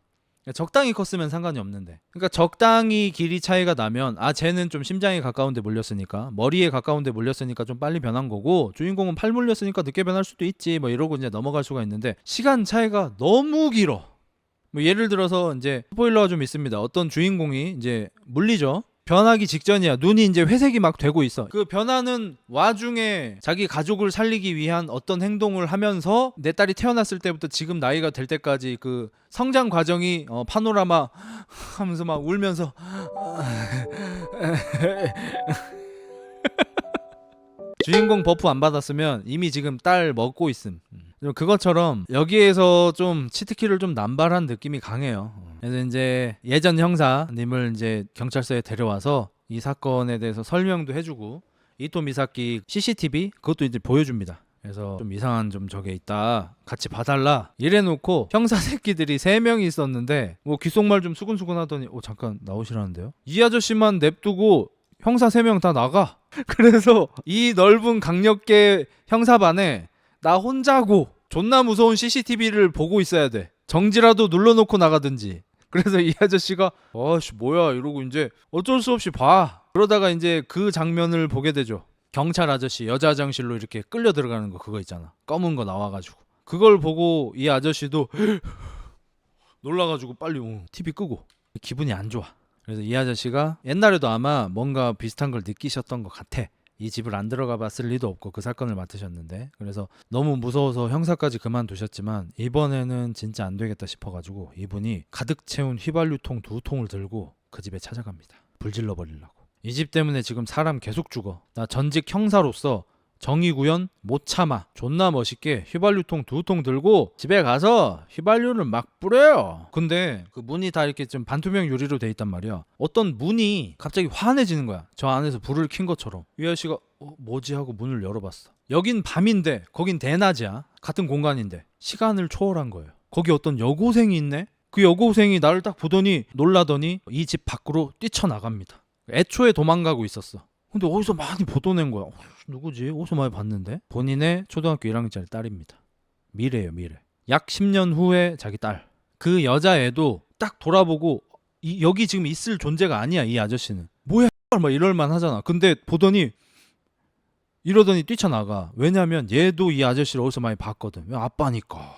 Speaker 1: 적당히 컸으면 상관이 없는데, 그러니까 적당히 길이 차이가 나면 쟤는 좀 심장에 가까운데 물렸으니까, 머리에 가까운데 물렸으니까 좀 빨리 변한 거고, 주인공은 팔 물렸으니까 늦게 변할 수도 있지 뭐 이러고 이제 넘어갈 수가 있는데, 시간 차이가 너무 길어. 뭐 예를 들어서 이제 스포일러가 좀 있습니다. 어떤 주인공이 이제 물리죠. 변하기 직전이야. 눈이 이제 회색이 막 되고 있어. 그 변하는 와중에 자기 가족을 살리기 위한 어떤 행동을 하면서 내 딸이 태어났을 때부터 지금 나이가 될 때까지 그 성장 과정이 파노라마 하면서 막 울면서 주인공 버프 안 받았으면 이미 지금 딸 먹고 있음. 그것처럼 여기에서 좀 치트키를 좀 남발한 느낌이 강해요. 그래서 이제 예전 형사님을 이제 경찰서에 데려와서 이 사건에 대해서 설명도 해주고, 이토 미사키 CCTV 그것도 이제 보여줍니다. 그래서 좀 이상한 좀 저게 있다, 같이 봐달라 이래놓고 형사 새끼들이 3명이 있었는데 뭐 귓속말 좀 수근수근 하더니 잠깐 나오시라는데요. 이 아저씨만 냅두고 형사 3명 다 나가. 그래서 이 넓은 강력계 형사반에 나 혼자고 존나 무서운 CCTV를 보고 있어야 돼. 정지라도 눌러놓고 나가든지. 그래서 이 아저씨가 아씨 뭐야 이러고 이제 어쩔 수 없이 봐. 그러다가 이제 그 장면을 보게 되죠. 경찰 아저씨 여자 화장실로 이렇게 끌려 들어가는 거, 그거 있잖아. 검은 거 나와가지고. 그걸 보고 이 아저씨도 놀라가지고 빨리 TV 끄고. 기분이 안 좋아. 그래서 이 아저씨가 옛날에도 아마 뭔가 비슷한 걸 느끼셨던 것 같아. 이 집을 안 들어가 봤을 리도 없고 그 사건을 맡으셨는데, 그래서 너무 무서워서 형사까지 그만두셨지만 이번에는 진짜 안 되겠다 싶어가지고 이분이 가득 채운 휘발유통 2통을 들고 그 집에 찾아갑니다. 불질러 버리려고. 이 집 때문에 지금 사람 계속 죽어. 나 전직 형사로서 정의 구현 못 참아. 존나 멋있게 휘발유통 2통 들고 집에 가서 휘발유를 막 뿌려요. 근데 그 문이 다 이렇게 좀 반투명 유리로 돼 있단 말이야. 어떤 문이 갑자기 환해지는 거야. 저 안에서 불을 킨 것처럼. 이 아저씨가 뭐지 하고 문을 열어봤어. 여긴 밤인데 거긴 대낮이야. 같은 공간인데 시간을 초월한 거예요. 거기 어떤 여고생이 있네. 그 여고생이 나를 딱 보더니 놀라더니 이 집 밖으로 뛰쳐나갑니다. 애초에 도망가고 있었어. 근데 어디서 많이 보도낸 거야. 누구지? 어디서 많이 봤는데? 본인의 초등학교 1학년짜리 딸입니다. 미래예요, 미래. 약 10년 후에 자기 딸. 그 여자애도 딱 돌아보고 여기 지금 있을 존재가 아니야, 이 아저씨는. 뭐야, 막 이럴만 하잖아. 근데 보더니 이러더니 뛰쳐나가. 왜냐면 얘도 이 아저씨를 어디서 많이 봤거든. 왜? 아빠니까.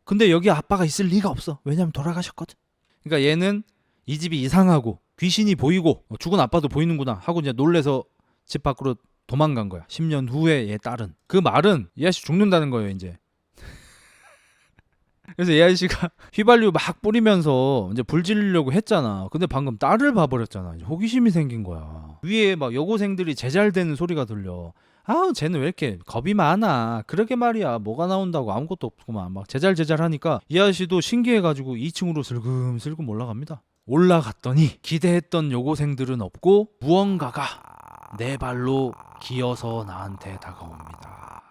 Speaker 1: 근데 여기 아빠가 있을 리가 없어. 왜냐면 돌아가셨거든. 그러니까 얘는 이 집이 이상하고 귀신이 보이고 죽은 아빠도 보이는구나 하고 이제 놀래서 집 밖으로 도망간 거야. 10년 후에 얘 딸은. 그 말은 이 아저씨 죽는다는 거예요, 이제. 그래서 이 아저씨가 휘발유 막 뿌리면서 이제 불 지르려고 했잖아. 근데 방금 딸을 봐버렸잖아. 이제 호기심이 생긴 거야. 위에 막 여고생들이 제잘되는 소리가 들려. 쟤는 왜 이렇게 겁이 많아. 그러게 말이야. 뭐가 나온다고 아무것도 없구만. 막 제잘 하니까 이 아저씨도 신기해가지고 2층으로 슬금슬금 올라갑니다. 올라갔더니 기대했던 여고생들은 없고 무언가가 내 발로 기어서 나한테 다가옵니다.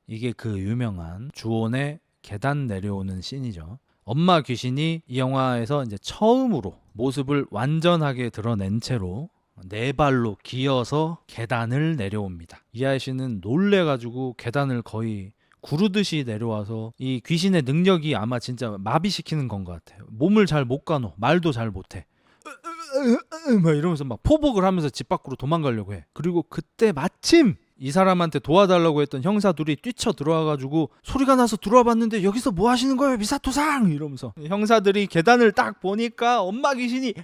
Speaker 1: 이게 그 유명한 주온의 계단 내려오는 씬이죠. 엄마 귀신이 이 영화에서 이제 처음으로 모습을 완전하게 드러낸 채로 네 발로 기어서 계단을 내려옵니다. 이 아저씨는 놀래가지고 계단을 거의 구르듯이 내려와서 이 귀신의 능력이 아마 진짜 마비시키는 건 것 같아요. 몸을 잘 못 가노. 말도 잘 못해. 막 이러면서 막 포복을 하면서 집 밖으로 도망가려고 해. 그리고 그때 마침 이 사람한테 도와달라고 했던 형사 둘이 뛰쳐 들어와가지고 소리가 나서 들어와 봤는데 여기서 뭐 하시는 거예요, 미사토상? 이러면서 형사들이 계단을 딱 보니까 엄마 귀신이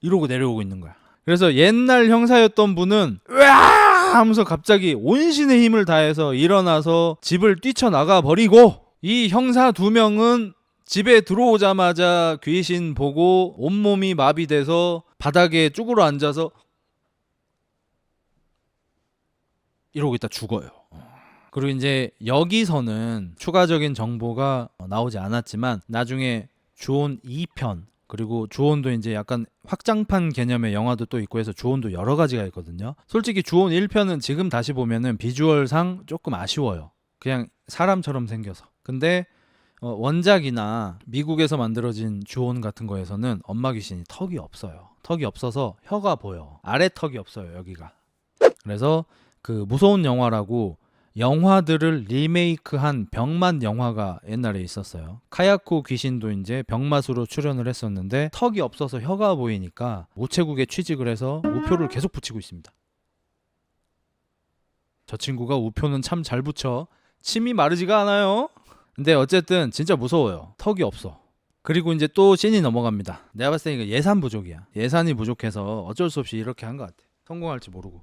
Speaker 1: 이러고 내려오고 있는 거야. 그래서 옛날 형사였던 분은 으아 하면서 갑자기 온신의 힘을 다해서 일어나서 집을 뛰쳐나가 버리고, 이 형사 2명은 집에 들어오자마자 귀신 보고 온몸이 마비돼서 바닥에 쭈그러 앉아서 이러고 있다 죽어요. 그리고 이제 여기서는 추가적인 정보가 나오지 않았지만 나중에 주온 2편, 그리고 주온도 이제 약간 확장판 개념의 영화도 또 있고 해서 주온도 여러 가지가 있거든요. 솔직히 주온 1편은 지금 다시 보면은 비주얼상 조금 아쉬워요. 그냥 사람처럼 생겨서. 근데 원작이나 미국에서 만들어진 주온 같은 거에서는 엄마 귀신이 턱이 없어요. 턱이 없어서 혀가 보여. 아래 턱이 없어요, 여기가. 그래서 그 무서운 영화라고 영화들을 리메이크한 병맛 영화가 옛날에 있었어요. 카야코 귀신도 이제 병맛으로 출연을 했었는데 턱이 없어서 혀가 보이니까 우체국에 취직을 해서 우표를 계속 붙이고 있습니다. 저 친구가 우표는 참 잘 붙여. 침이 마르지가 않아요. 근데 어쨌든 진짜 무서워요. 턱이 없어. 그리고 이제 또 씬이 넘어갑니다. 내가 봤을 때 이거 예산 부족이야. 예산이 부족해서 어쩔 수 없이 이렇게 한 것 같아. 성공할지 모르고.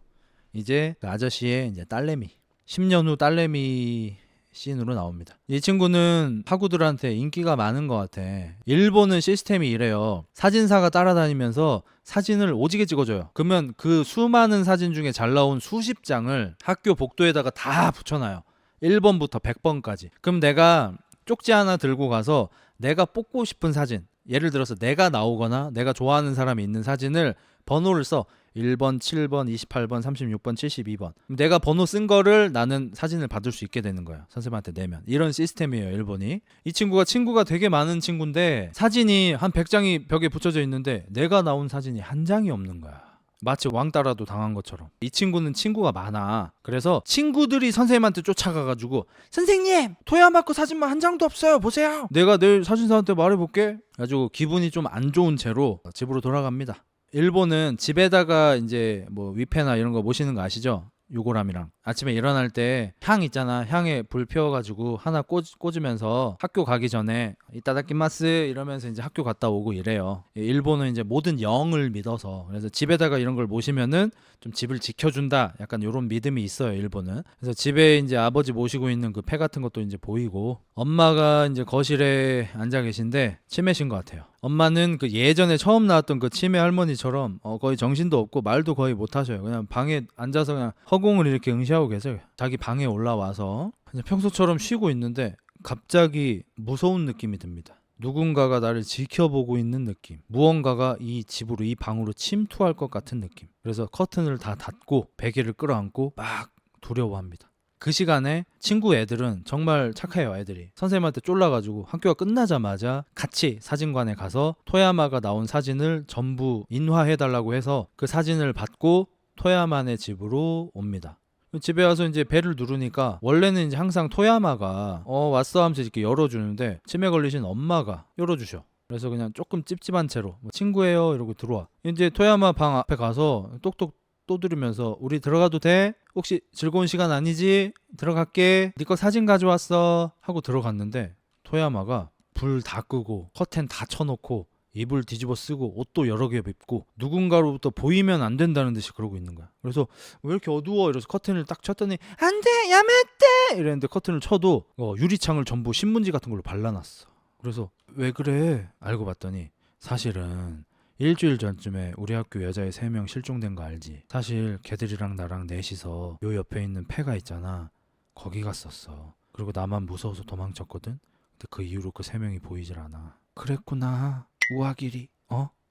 Speaker 1: 이제 그 아저씨의 이제 딸내미, 10년 후 딸내미 씬으로 나옵니다. 이 친구는 하구들한테 인기가 많은 것 같아. 일본은 시스템이 이래요. 사진사가 따라다니면서 사진을 오지게 찍어줘요. 그러면 그 수많은 사진 중에 잘 나온 수십 장을 학교 복도에다가 다 붙여놔요. 1번부터 100번까지. 그럼 내가 쪽지 하나 들고 가서 내가 뽑고 싶은 사진, 예를 들어서 내가 나오거나 내가 좋아하는 사람이 있는 사진을 번호를 써. 1번, 7번, 28번, 36번, 72번. 내가 번호 쓴 거를 나는 사진을 받을 수 있게 되는 거야. 선생님한테 내면. 이런 시스템이에요, 일본이. 이 친구가 되게 많은 친구인데 사진이 한 100장이 벽에 붙여져 있는데 내가 나온 사진이 한 장이 없는 거야. 마치 왕따라도 당한 것처럼. 이 친구는 친구가 많아. 그래서 친구들이 선생님한테 쫓아가가지고 선생님! 토야마코 사진만 한 장도 없어요. 보세요. 내가 내일 사진사한테 말해볼게. 가지고 기분이 좀 안 좋은 채로 집으로 돌아갑니다. 일본은 집에다가 이제 뭐 위패나 이런 거 모시는 거 아시죠? 유골함이랑 아침에 일어날 때 향 있잖아. 향에 불 피워가지고 하나 꽂으면서 학교 가기 전에 이따다키마스 이러면서 이제 학교 갔다 오고 이래요. 일본은 이제 모든 영을 믿어서 그래서 집에다가 이런 걸 모시면은 좀 집을 지켜준다. 약간 이런 믿음이 있어요. 일본은. 그래서 집에 이제 아버지 모시고 있는 그 패 같은 것도 이제 보이고 엄마가 이제 거실에 앉아 계신데 치매신 것 같아요. 엄마는 그 예전에 처음 나왔던 그 치매 할머니처럼 거의 정신도 없고 말도 거의 못 하셔요. 그냥 방에 앉아서 그냥 허공을 이렇게 응시하고 계세요. 자기 방에 올라와서 그냥 평소처럼 쉬고 있는데 갑자기 무서운 느낌이 듭니다. 누군가가 나를 지켜보고 있는 느낌. 무언가가 이 집으로, 이 방으로 침투할 것 같은 느낌. 그래서 커튼을 다 닫고 베개를 끌어안고 막 두려워합니다. 그 시간에 친구 애들은 정말 착해요. 애들이 선생님한테 쫄라가지고 학교가 끝나자마자 같이 사진관에 가서 토야마가 나온 사진을 전부 인화해달라고 해서 그 사진을 받고 토야마네 집으로 옵니다. 집에 와서 이제 벨을 누르니까 원래는 이제 항상 토야마가 왔어 하면서 이렇게 열어주는데 치매 걸리신 엄마가 열어주셔. 그래서 그냥 조금 찝찝한 채로 친구예요 이러고 들어와. 이제 토야마 방 앞에 가서 똑똑 두드리면서 우리 들어가도 돼? 혹시 즐거운 시간 아니지? 들어갈게. 네 거 사진 가져왔어 하고 들어갔는데 토야마가 불 다 끄고 커튼 다 쳐놓고 이불 뒤집어 쓰고 옷도 여러 개 입고 누군가로부터 보이면 안 된다는 듯이 그러고 있는 거야. 그래서 왜 이렇게 어두워? 이래서 커튼을 딱 쳤더니 안 돼! 야메떼! 이랬는데 커튼을 쳐도 유리창을 전부 신문지 같은 걸로 발라놨어. 그래서 왜 그래? 알고 봤더니 사실은 일주일 전쯤에 우리 학교 여자애 3명 실종된 거 알지? 사실 걔들이랑 나랑 넷이서 요 옆에 있는 폐가 있잖아. 거기 갔었어. 그리고 나만 무서워서 도망쳤거든? 근데 그 이후로 그 3명이 보이질 않아. 그랬구나. 우아기리.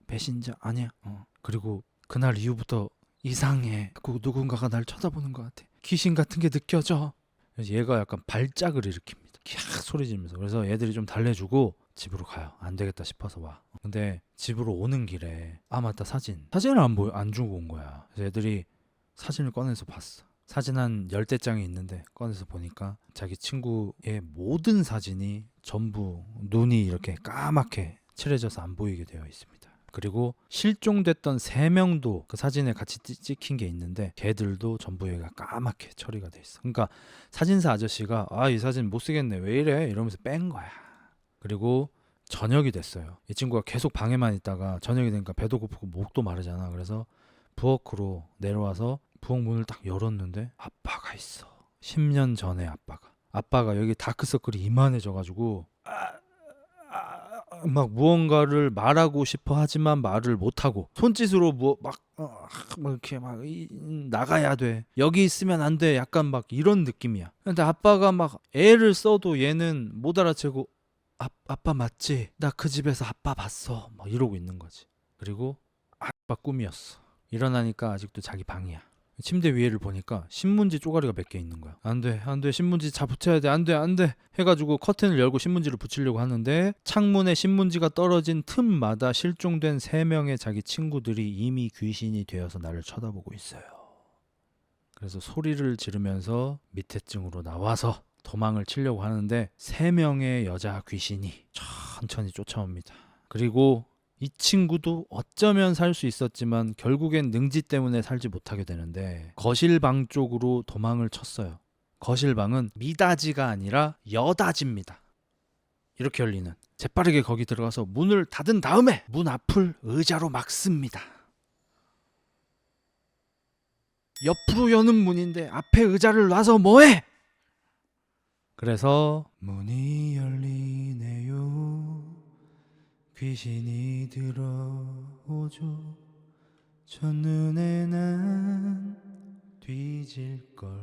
Speaker 1: 배신자 아니야. 그리고 그날 이후부터 이상해. 그 누군가가 날 쳐다보는 것 같아. 귀신 같은 게 느껴져. 그래서 얘가 약간 발작을 일으킵니다. 캬 소리 지르면서. 그래서 애들이 좀 달래주고 집으로 가요. 안 되겠다 싶어서 와. 근데 집으로 오는 길에 맞다 사진을 안 주고 온 거야. 그래서 애들이 사진을 꺼내서 봤어. 사진 한 10대장이 있는데 꺼내서 보니까 자기 친구의 모든 사진이 전부 눈이 이렇게 까맣게 칠해져서 안 보이게 되어 있습니다. 그리고 실종됐던 3명도 그 사진에 같이 찍힌 게 있는데 걔들도 전부 얘가 까맣게 처리가 돼 있어. 그러니까 사진사 아저씨가 이 사진 못 쓰겠네 왜 이래 이러면서 뺀 거야. 그리고 저녁이 됐어요. 이 친구가 계속 방에만 있다가 저녁이 되니까 배도 고프고 목도 마르잖아. 그래서 부엌으로 내려와서 부엌 문을 딱 열었는데 아빠가 있어. 10년 전에 아빠가 여기 다크서클이 이만해져가지고 막 무언가를 말하고 싶어 하지만 말을 못하고 손짓으로 막 이렇게 막 나가야 돼. 여기 있으면 안 돼. 약간 막 이런 느낌이야. 근데 아빠가 막 애를 써도 얘는 못 알아채고 아빠 맞지? 나 그 집에서 아빠 봤어. 막 이러고 있는 거지. 그리고 아빠 꿈이었어. 일어나니까 아직도 자기 방이야. 침대 위에를 보니까 신문지 쪼가리가 몇 개 있는 거야. 안 돼 신문지 다 붙여야 돼. 안 돼 해가지고 커튼을 열고 신문지를 붙이려고 하는데 창문에 신문지가 떨어진 틈마다 실종된 3명의 자기 친구들이 이미 귀신이 되어서 나를 쳐다보고 있어요. 그래서 소리를 지르면서 밑에 층으로 나와서 도망을 치려고 하는데 3명의 여자 귀신이 천천히 쫓아옵니다. 그리고 이 친구도 어쩌면 살 수 있었지만 결국엔 능지 때문에 살지 못하게 되는데 거실방 쪽으로 도망을 쳤어요. 거실방은 미닫이가 아니라 여닫이입니다. 이렇게 열리는. 재빠르게 거기 들어가서 문을 닫은 다음에 문 앞을 의자로 막습니다. 옆으로 여는 문인데 앞에 의자를 놔서 뭐해? 그래서 문이 열리네요. 귀신이 들어오죠. 첫눈에 난 뒤질 걸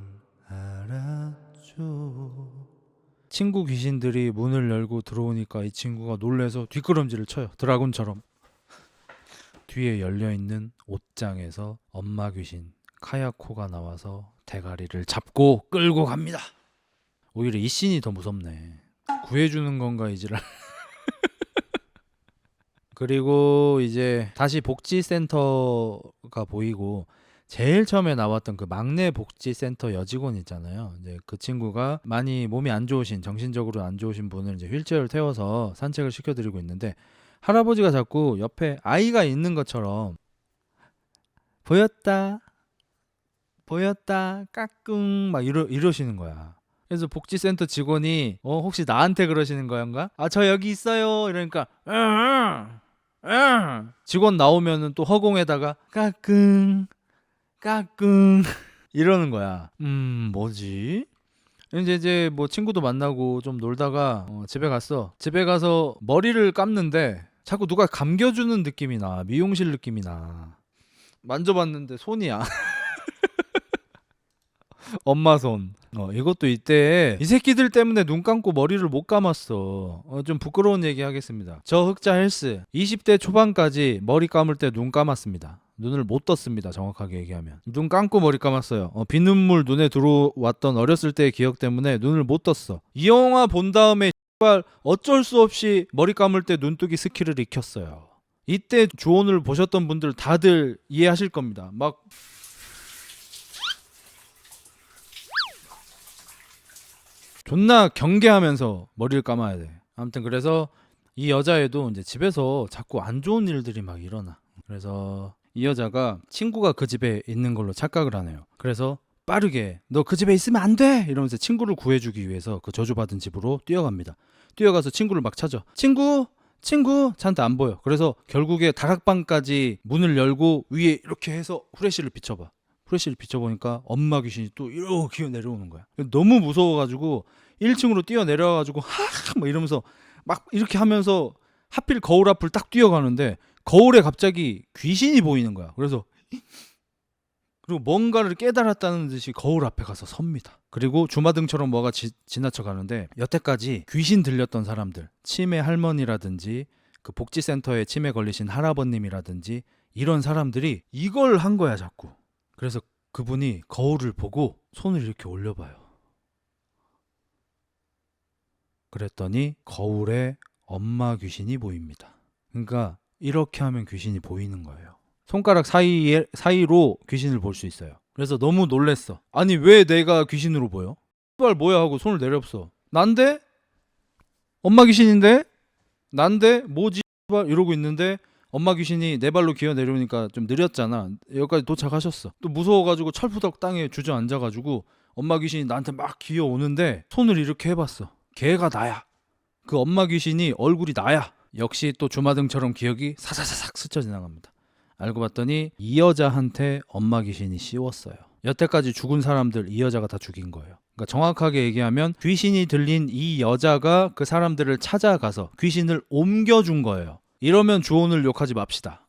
Speaker 1: 알았죠. 친구 귀신들이 문을 열고 들어오니까 이 친구가 놀래서 뒷걸음질을 쳐요. 드라군처럼. 뒤에 열려있는 옷장에서 엄마 귀신 카야코가 나와서 대가리를 잡고 끌고 갑니다. 오히려 이 씬이 더 무섭네. 구해주는 건가 이지랄. 그리고 이제 다시 복지센터가 보이고 제일 처음에 나왔던 그 막내 복지센터 여직원 있잖아요. 이제 그 친구가 많이 몸이 안 좋으신, 정신적으로 안 좋으신 분을 이제 휠체어를 태워서 산책을 시켜드리고 있는데 할아버지가 자꾸 옆에 아이가 있는 것처럼 보였다 까꿍 막 이러시는 거야. 그래서 복지센터 직원이 혹시 나한테 그러시는 거인가? 아, 저 여기 있어요. 이러니까 직원 나오면은 또 허공에다가 까꿍 이러는 거야. 뭐지? 이제 뭐 친구도 만나고 좀 놀다가 집에 갔어. 집에 가서 머리를 감는데 자꾸 누가 감겨주는 느낌이 나. 미용실 느낌이 나. 만져봤는데 손이야. 엄마 손. 이것도 이때 이 새끼들 때문에 눈 감고 머리를 못 감았어. 좀 부끄러운 얘기 하겠습니다. 저 흑자 헬스 20대 초반까지 머리 감을 때 눈 감았습니다. 눈을 못 떴습니다. 정확하게 얘기하면 눈 감고 머리 감았어요. 비눗물 눈에 들어왔던 어렸을 때의 기억 때문에 눈을 못 떴어. 이 영화 본 다음에 어쩔 수 없이 머리 감을 때 눈뜨기 스킬을 익혔어요. 이때 조언을 보셨던 분들 다들 이해하실 겁니다. 막 존나 경계하면서 머리를 감아야 돼. 아무튼 그래서 이 여자애도 이제 집에서 자꾸 안 좋은 일들이 막 일어나. 그래서 이 여자가 친구가 그 집에 있는 걸로 착각을 하네요. 그래서 빠르게 너 그 집에 있으면 안 돼! 이러면서 친구를 구해주기 위해서 그 저주받은 집으로 뛰어갑니다. 뛰어가서 친구를 막 찾아. 친구! 차한테 안 보여. 그래서 결국에 다락방까지 문을 열고 위에 이렇게 해서 후레쉬를 비춰봐. 후레쉬를 비춰보니까 엄마 귀신이 또 이렇게 내려오는 거야. 너무 무서워가지고 1층으로 뛰어내려가지고 막 이러면서 막 이렇게 하면서 하필 거울 앞을 딱 뛰어가는데 거울에 갑자기 귀신이 보이는 거야. 그래서 그리고 뭔가를 깨달았다는 듯이 거울 앞에 가서 섭니다. 그리고 주마등처럼 뭐가 지나쳐 가는데 여태까지 귀신 들렸던 사람들, 치매 할머니라든지 그 복지센터에 치매 걸리신 할아버님이라든지 이런 사람들이 이걸 한 거야 자꾸. 그래서 그분이 거울을 보고 손을 이렇게 올려봐요. 그랬더니 거울에 엄마 귀신이 보입니다. 그러니까 이렇게 하면 귀신이 보이는 거예요. 손가락 사이로 귀신을 볼 수 있어요. 그래서 너무 놀랬어. 아니 왜 내가 귀신으로 보여? 씨발 뭐야 하고 손을 내렸어. 난데? 엄마 귀신인데? 난데? 뭐지? 씨발 이러고 있는데 엄마 귀신이 내 발로 기어 내려오니까 좀 느렸잖아. 여기까지 도착하셨어. 또 무서워가지고 철푸덕 땅에 주저앉아가지고 엄마 귀신이 나한테 막 기어 오는데 손을 이렇게 해봤어. 걔가 나야. 그 엄마 귀신이 얼굴이 나야. 역시 또 주마등처럼 기억이 사사사삭 스쳐 지나갑니다. 알고 봤더니 이 여자한테 엄마 귀신이 씌웠어요. 여태까지 죽은 사람들 이 여자가 다 죽인 거예요. 그러니까 정확하게 얘기하면 귀신이 들린 이 여자가 그 사람들을 찾아가서 귀신을 옮겨준 거예요. 이러면 주온을 욕하지 맙시다.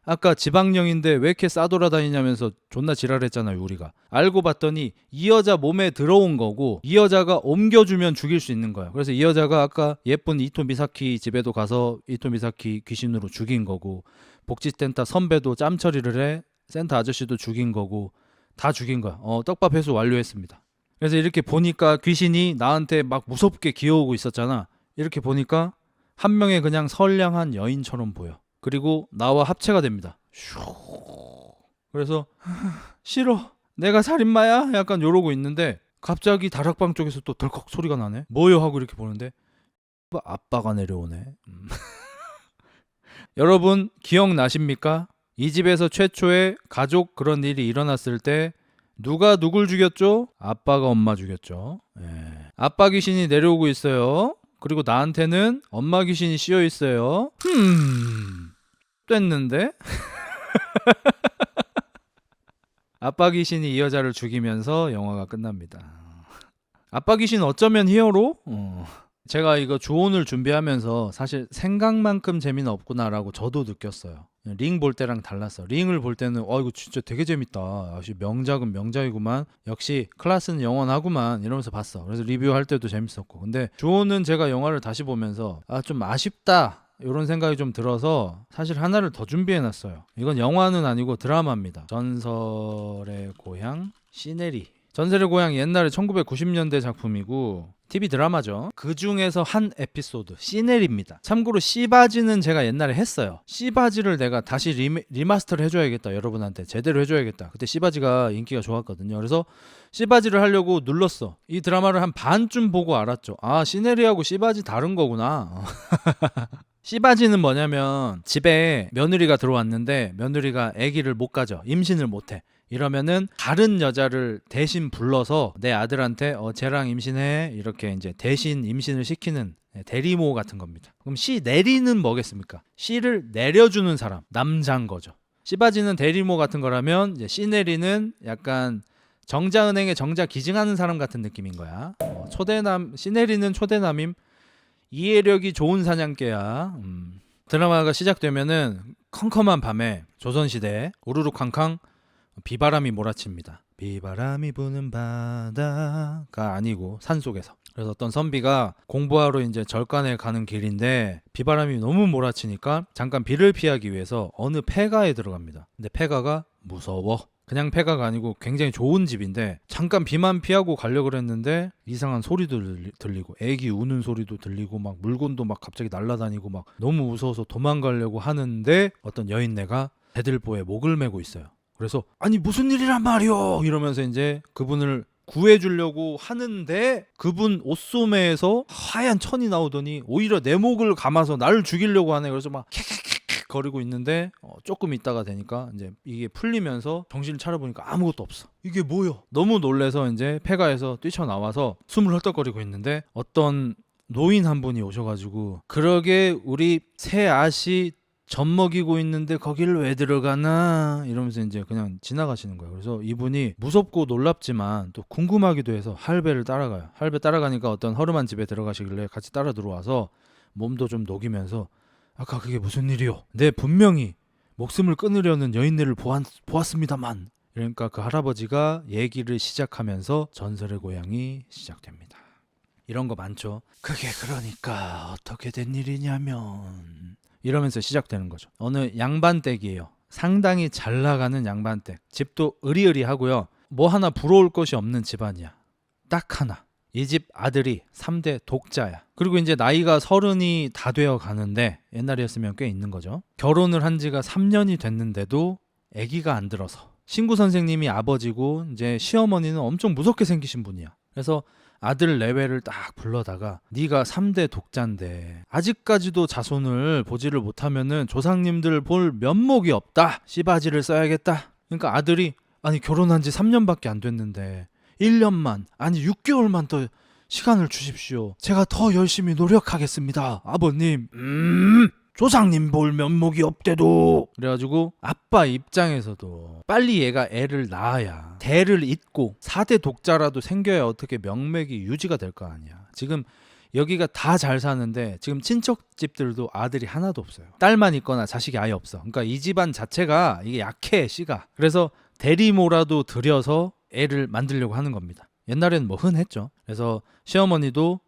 Speaker 1: 아까 지방령인데 왜 이렇게 싸돌아다니냐면서 존나 지랄했잖아요 우리가. 알고 봤더니 이 여자 몸에 들어온 거고 이 여자가 옮겨주면 죽일 수 있는 거야. 그래서 이 여자가 아까 예쁜 이토 미사키 집에도 가서 이토 미사키 귀신으로 죽인 거고 복지센터 선배도 짬처리를 해 센터 아저씨도 죽인 거고 다 죽인 거야. 떡밥 회수 완료했습니다. 그래서 이렇게 보니까 귀신이 나한테 막 무섭게 기어오고 있었잖아. 이렇게 보니까 한 명의 그냥 선량한 여인처럼 보여. 그리고 나와 합체가 됩니다. 그래서 싫어 내가 살인마야? 약간 요러고 있는데 갑자기 다락방 쪽에서 또 덜컥 소리가 나네. 뭐요? 하고 이렇게 보는데 아빠가 내려오네. 여러분 기억나십니까? 이 집에서 최초의 가족 그런 일이 일어났을 때 누가 누굴 죽였죠? 아빠가 엄마 죽였죠. 예. 아빠 귀신이 내려오고 있어요. 그리고 나한테는 엄마 귀신이 씌어 있어요. 됐는데? 아빠 귀신이 이 여자를 죽이면서 영화가 끝납니다. 아빠 귀신 어쩌면 히어로? 제가 이거 조언을 준비하면서 사실 생각만큼 재미는 없구나라고 저도 느꼈어요. 링 볼 때랑 달랐어. 링을 볼 때는 이거 진짜 되게 재밌다. 역시 명작은 명작이구만. 역시 클래스는 영원하구만 이러면서 봤어. 그래서 리뷰할 때도 재밌었고. 근데 조언은 제가 영화를 다시 보면서 좀 아쉽다 이런 생각이 좀 들어서 사실 하나를 더 준비해놨어요. 이건 영화는 아니고 드라마입니다. 전설의 고향 시네리. 전설의 고향 옛날에 1990년대 작품이고 TV 드라마죠. 그 중에서 한 에피소드 시네리입니다. 참고로 씨바지는 제가 옛날에 했어요. 씨바지를 내가 다시 리마스터를 해줘야겠다. 여러분한테 제대로 해줘야겠다. 그때 씨바지가 인기가 좋았거든요. 그래서 씨바지를 하려고 눌렀어. 이 드라마를 한 반쯤 보고 알았죠. 시네리하고 씨바지 다른 거구나. 씨바지는 뭐냐면 집에 며느리가 들어왔는데 며느리가 아기를 못 가져. 임신을 못해. 이러면은 다른 여자를 대신 불러서 내 아들한테 쟤랑 임신해 이렇게 이제 대신 임신을 시키는 대리모 같은 겁니다. 그럼 씨 내리는 뭐겠습니까? 씨를 내려주는 사람 남자인 거죠. 씨바지는 대리모 같은 거라면 이제 씨 내리는 약간 정자은행에 정자 기증하는 사람 같은 느낌인 거야. 초대남 씨 내리는 초대남임. 이해력이 좋은 사냥개야. 드라마가 시작되면은 컴컴한 밤에 조선시대 우르르캉캉 비바람이 몰아칩니다. 비바람이 부는 바다가 아니고 산속에서. 그래서 어떤 선비가 공부하러 이제 절간에 가는 길인데 비바람이 너무 몰아치니까 잠깐 비를 피하기 위해서 어느 폐가에 들어갑니다. 근데 폐가가 무서워. 그냥 폐가가 아니고 굉장히 좋은 집인데 잠깐 비만 피하고 가려고 그랬는데 이상한 소리도 들리고 애기 우는 소리도 들리고 막 물건도 막 갑자기 날아다니고 막 너무 무서워서 도망가려고 하는데 어떤 여인네가 대들보에 목을 메고 있어요. 그래서 아니 무슨 일이란 말이오 이러면서 이제 그분을 구해주려고 하는데 그분 옷소매에서 하얀 천이 나오더니 오히려 내 목을 감아서 나를 죽이려고 하네. 그래서 막 캬캬캬 거리고 있는데 조금 있다가 되니까 이제 이게 풀리면서 정신을 차려보니까 아무것도 없어. 이게 뭐요? 너무 놀래서 이제 폐가에서 뛰쳐나와서 숨을 헐떡거리고 있는데 어떤 노인 한 분이 오셔가지고 그러게 우리 새 아씨 젖 먹이고 있는데 거기를 왜 들어가나 이러면서 이제 그냥 지나가시는 거예요. 그래서 이분이 무섭고 놀랍지만 또 궁금하기도 해서 할배를 따라가요. 할배 따라가니까 어떤 허름한 집에 들어가시길래 같이 따라 들어와서 몸도 좀 녹이면서 아까 그게 무슨 일이요? 네 분명히 목숨을 끊으려는 여인네를 보았습니다만. 그러니까 그 할아버지가 얘기를 시작하면서 전설의 고향이 시작됩니다. 이런 거 많죠. 그게 그러니까 어떻게 된 일이냐면 이러면서 시작되는 거죠. 어느 양반댁이에요. 상당히 잘 나가는 양반댁. 집도 으리으리하고요. 뭐 하나 부러울 것이 없는 집안이야. 딱 하나. 이 집 아들이 3대 독자야. 그리고 이제 나이가 30이 다 되어 가는데 옛날이었으면 꽤 있는 거죠. 결혼을 한 지가 3년이 됐는데도 아기가 안 들어서. 신구 선생님이 아버지고 이제 시어머니는 엄청 무섭게 생기신 분이야. 그래서 아들 내외를 딱 불러다가 네가 3대 독자인데 아직까지도 자손을 보지를 못하면은 조상님들 볼 면목이 없다. 씨바지를 써야겠다. 그러니까 아들이 아니 결혼한 지 3년밖에 안 됐는데 1년만 아니 6개월만 더 시간을 주십시오. 제가 더 열심히 노력하겠습니다. 아버님. 조상님 볼 면목이 없대도. 그래가지고 아빠 입장에서도 빨리 얘가 애를 낳아야 대를 잇고 4대 독자라도 생겨야 어떻게 명맥이 유지가 될 거 아니야. 지금 여기가 다 잘 사는데 지금 친척집들도 아들이 하나도 없어요. 딸만 있거나 자식이 아예 없어. 그러니까 이 집안 자체가 이게 약해 씨가. 그래서 대리모라도 들여서 애를 만들려고 하는 겁니다. 옛날에는 뭐 흔했죠. 그래서 시어머니도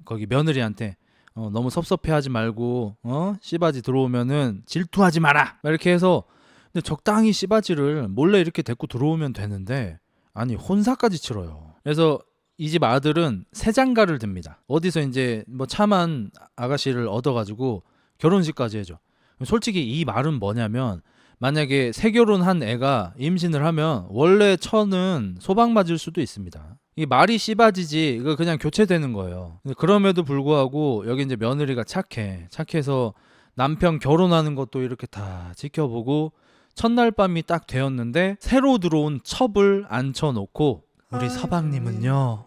Speaker 1: 거기 며느리한테 너무 섭섭해하지 말고 씨바지 들어오면은 질투하지 마라 이렇게 해서 근데 적당히 씨바지를 몰래 이렇게 데리고 들어오면 되는데 아니 혼사까지 치러요. 그래서 이 집 아들은 새 장가를 듭니다. 어디서 이제 뭐 참한 아가씨를 얻어가지고 결혼식까지 해줘. 솔직히 이 말은 뭐냐면 만약에 새결혼한 애가 임신을 하면 원래 처는 소방 맞을 수도 있습니다. 이 말이 씨바지지 이거 그냥 교체되는 거예요. 근데 그럼에도 불구하고 여기 이제 며느리가 착해서 남편 결혼하는 것도 이렇게 다 지켜보고 첫날 밤이 딱 되었는데 새로 들어온 첩을 앉혀놓고 우리 서방님은요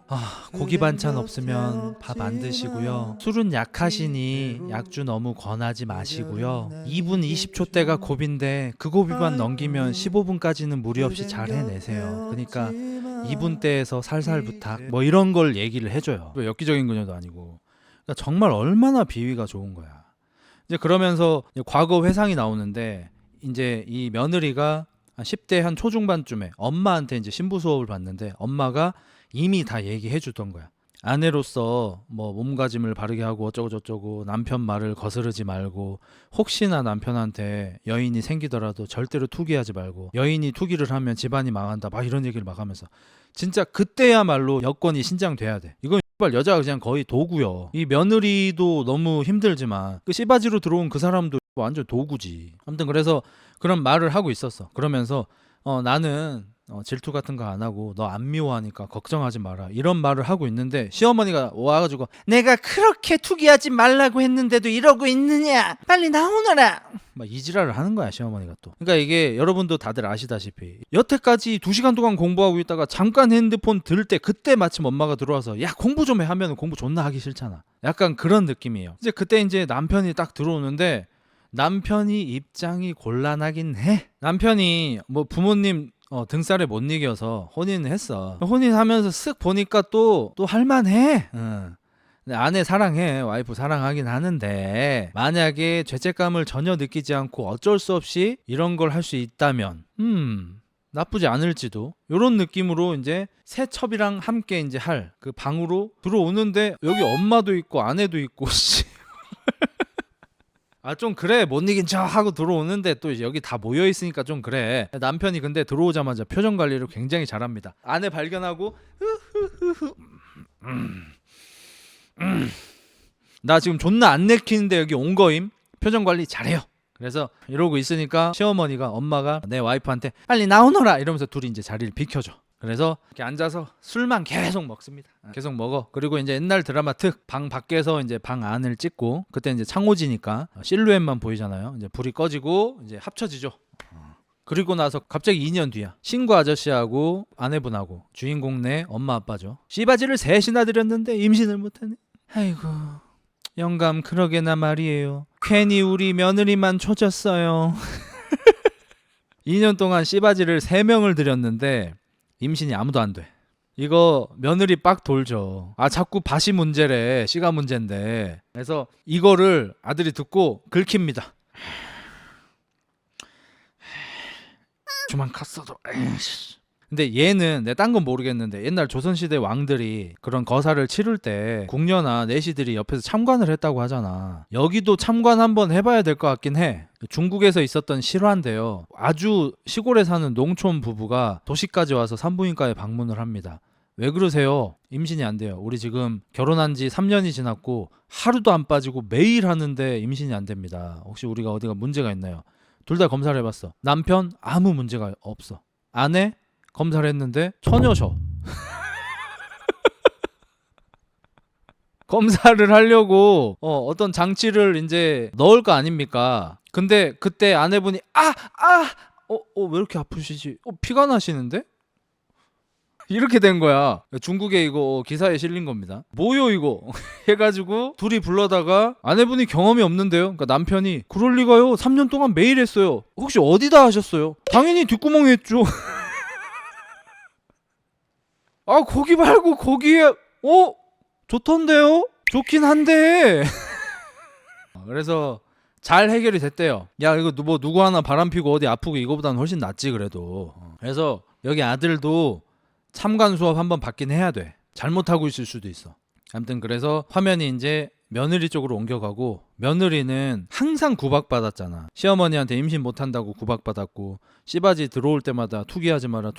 Speaker 1: 고기 반찬 없으면 밥 안 드시고요, 술은 약하시니 약주 너무 권하지 마시고요, 2분 20초 때가 고비인데 그 고비만 넘기면 15분까지는 무리 없이 잘 해내세요. 그러니까 2분 때에서 살살 부탁, 뭐 이런 걸 얘기를 해줘요. 엽기적인 그녀도 아니고. 그러니까 정말 얼마나 비위가 좋은 거야. 이제 그러면서 과거 회상이 나오는데 이제 이 며느리가 한 10대 한 초중반쯤에 엄마한테 이제 신부 수업을 받는데 엄마가 이미 다 얘기해 주던 거야. 아내로서 뭐 몸가짐을 바르게 하고 어쩌고 저쩌고, 남편 말을 거스르지 말고, 혹시나 남편한테 여인이 생기더라도 절대로 투기하지 말고, 여인이 투기를 하면 집안이 망한다, 막 이런 얘기를 막 하면서 진짜 그때야말로 여건이 신장돼야 돼. 이건 여자가 그냥 거의 도구요. 이 며느리도 너무 힘들지만 그 씨바지로 들어온 그 사람도 완전 도구지. 아무튼 그래서 그런 말을 하고 있었어. 그러면서 나는 질투 같은 거 안 하고 너 안 미워하니까 걱정하지 마라, 이런 말을 하고 있는데 시어머니가 와가지고 내가 그렇게 투기하지 말라고 했는데도 이러고 있느냐, 빨리 나오너라, 막 이지랄을 하는 거야 시어머니가 또. 그러니까 이게 여러분도 다들 아시다시피 여태까지 2시간 동안 공부하고 있다가 잠깐 핸드폰 들 때 그때 마침 엄마가 들어와서 야 공부 좀 해 하면 공부 존나 하기 싫잖아. 약간 그런 느낌이에요. 이제 그때 이제 남편이 딱 들어오는데 남편이 입장이 곤란하긴 해. 남편이 뭐 부모님 등살에 못 이겨서 혼인을 했어. 혼인하면서 쓱 보니까 또 할만해. 근데 아내 사랑해, 와이프 사랑하긴 하는데 만약에 죄책감을 전혀 느끼지 않고 어쩔 수 없이 이런 걸 할 수 있다면 나쁘지 않을지도, 요런 느낌으로 이제 새 첩이랑 함께 이제 할 그 방으로 들어오는데 여기 엄마도 있고 아내도 있고 아 좀 그래 못 이긴 척 하고 들어오는데 또 이제 여기 다 모여 있으니까 좀 그래. 남편이 근데 들어오자마자 표정 관리를 굉장히 잘합니다. 아내 발견하고 나 지금 존나 안 내키는데 여기 온 거임, 표정 관리 잘해요. 그래서 이러고 있으니까 시어머니가, 엄마가 내 와이프한테 빨리 나오너라 이러면서 둘이 이제 자리를 비켜줘. 그래서 이렇게 앉아서 술만 계속 먹습니다. 계속 먹어. 그리고 이제 옛날 드라마 특 방 밖에서 이제 방 안을 찍고, 그때 이제 창호지니까 실루엣만 보이잖아요. 이제 불이 꺼지고 이제 합쳐지죠. 그리고 나서 갑자기 2년 뒤야. 신구 아저씨하고 아내분하고 주인공네 엄마 아빠죠. 씨바지를 셋이나 드렸는데 임신을 못하네. 아이고 영감 그러게나 말이에요. 괜히 우리 며느리만 초졌어요. 2년 동안 씨바지를 3명을 드렸는데 임신이 아무도 안 돼. 이거 며느리 빡 돌죠. 아 자꾸 밭이 문제래, 씨가 문제인데. 그래서 이거를 아들이 듣고 긁힙니다. 주만 갔어도. 근데 얘는 내 딴 건 모르겠는데 옛날 조선시대 왕들이 그런 거사를 치를 때 궁녀나 내시들이 옆에서 참관을 했다고 하잖아. 여기도 참관 한번 해봐야 될 것 같긴 해. 중국에서 있었던 실화인데요. 아주 시골에 사는 농촌 부부가 도시까지 와서 산부인과에 방문을 합니다. 왜 그러세요? 임신이 안 돼요. 우리 지금 결혼한 지 3년이 지났고 하루도 안 빠지고 매일 하는데 임신이 안 됩니다. 혹시 우리가 어디가 문제가 있나요? 둘 다 검사를 해봤어. 남편 아무 문제가 없어. 아내 검사를 했는데 처녀셔. 검사를 하려고 어떤 장치를 이제 넣을 거 아닙니까? 근데 그때 아내분이 왜 이렇게 아프시지? 피가 나시는데? 이렇게 된 거야. 중국에 이거 기사에 실린 겁니다. 뭐요 이거? 해가지고 둘이 불러다가 아내분이 경험이 없는데요. 그러니까 남편이 그럴 리가요. 3년 동안 매일 했어요. 혹시 어디다 하셨어요? 당연히 뒷구멍에 했죠. 아 거기 말고 거기에 좋던데요? 좋긴 한데. 그래서 잘 해결이 됐대요. 야 이거 뭐 누구 하나 바람피고 어디 아프고 이거보다는 훨씬 낫지 그래도. 그래서 여기 아들도 참관 수업 한번 받긴 해야 돼. 잘못하고 있을 수도 있어. 아무튼 그래서 화면이 이제 며느리 쪽으로 옮겨가고, 며느리는 항상 구박받았잖아. 시어머니한테 임신 못한다고 구박받았고, 씨바지 들어올 때마다 투기하지 마라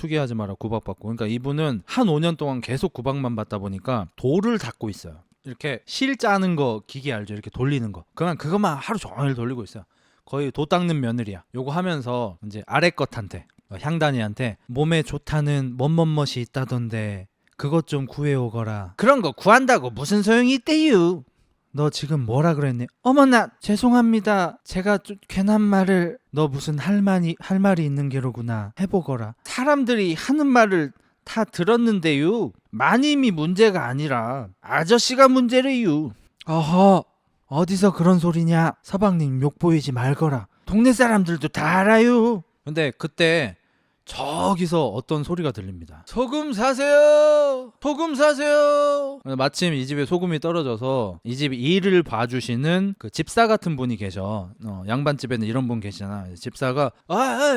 Speaker 1: 구박받고. 그러니까 이분은 한 5년 동안 계속 구박만 받다 보니까 돌을 닦고 있어요. 이렇게 실 짜는 거 기계 알죠? 이렇게 돌리는 거. 그것만 하루 종일 돌리고 있어요. 거의 도 닦는 며느리야. 요거 하면서 이제 아래 것한테 향단이한테 몸에 좋다는 멋이 있다던데 그것 좀 구해오거라. 그런 거 구한다고 무슨 소용이 있대유. 너 지금 뭐라 그랬니? 어머나 죄송합니다. 제가 좀 괜한 말을. 너 무슨 할 말이 있는 게로구나. 해보거라. 사람들이 하는 말을 다 들었는데요. 마님이 문제가 아니라 아저씨가 문제래요. 어허, 어디서 그런 소리냐. 서방님 욕 보이지 말거라. 동네 사람들도 다 알아요. 근데 그때 저기서 어떤 소리가 들립니다. 소금 사세요. 소금 사세요. 마침 이 집에 소금이 떨어져서 이 집 일을 봐주시는 그 집사 같은 분이 계셔. 양반집에는 이런 분 계시잖아. 집사가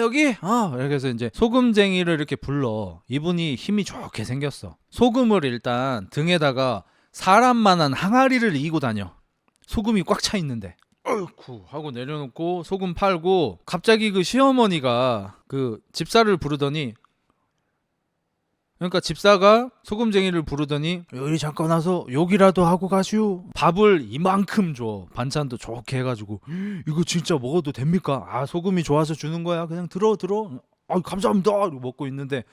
Speaker 1: 여기 이렇게 해서 이제 소금쟁이를 이렇게 불러. 이분이 힘이 좋게 생겼어. 소금을 일단 등에다가 사람만한 항아리를 이고 다녀. 소금이 꽉 차 있는데. 어이쿠 하고 내려놓고 소금 팔고, 갑자기 그 시어머니가 그 집사를 부르더니, 그러니까 집사가 소금쟁이를 부르더니 여기 잠깐 와서 욕이라도 하고 가시오. 밥을 이만큼 줘. 반찬도 좋게 해가지고. 이거 진짜 먹어도 됩니까? 소금이 좋아서 주는 거야. 그냥 들어. 감사합니다. 이러고 먹고 있는데,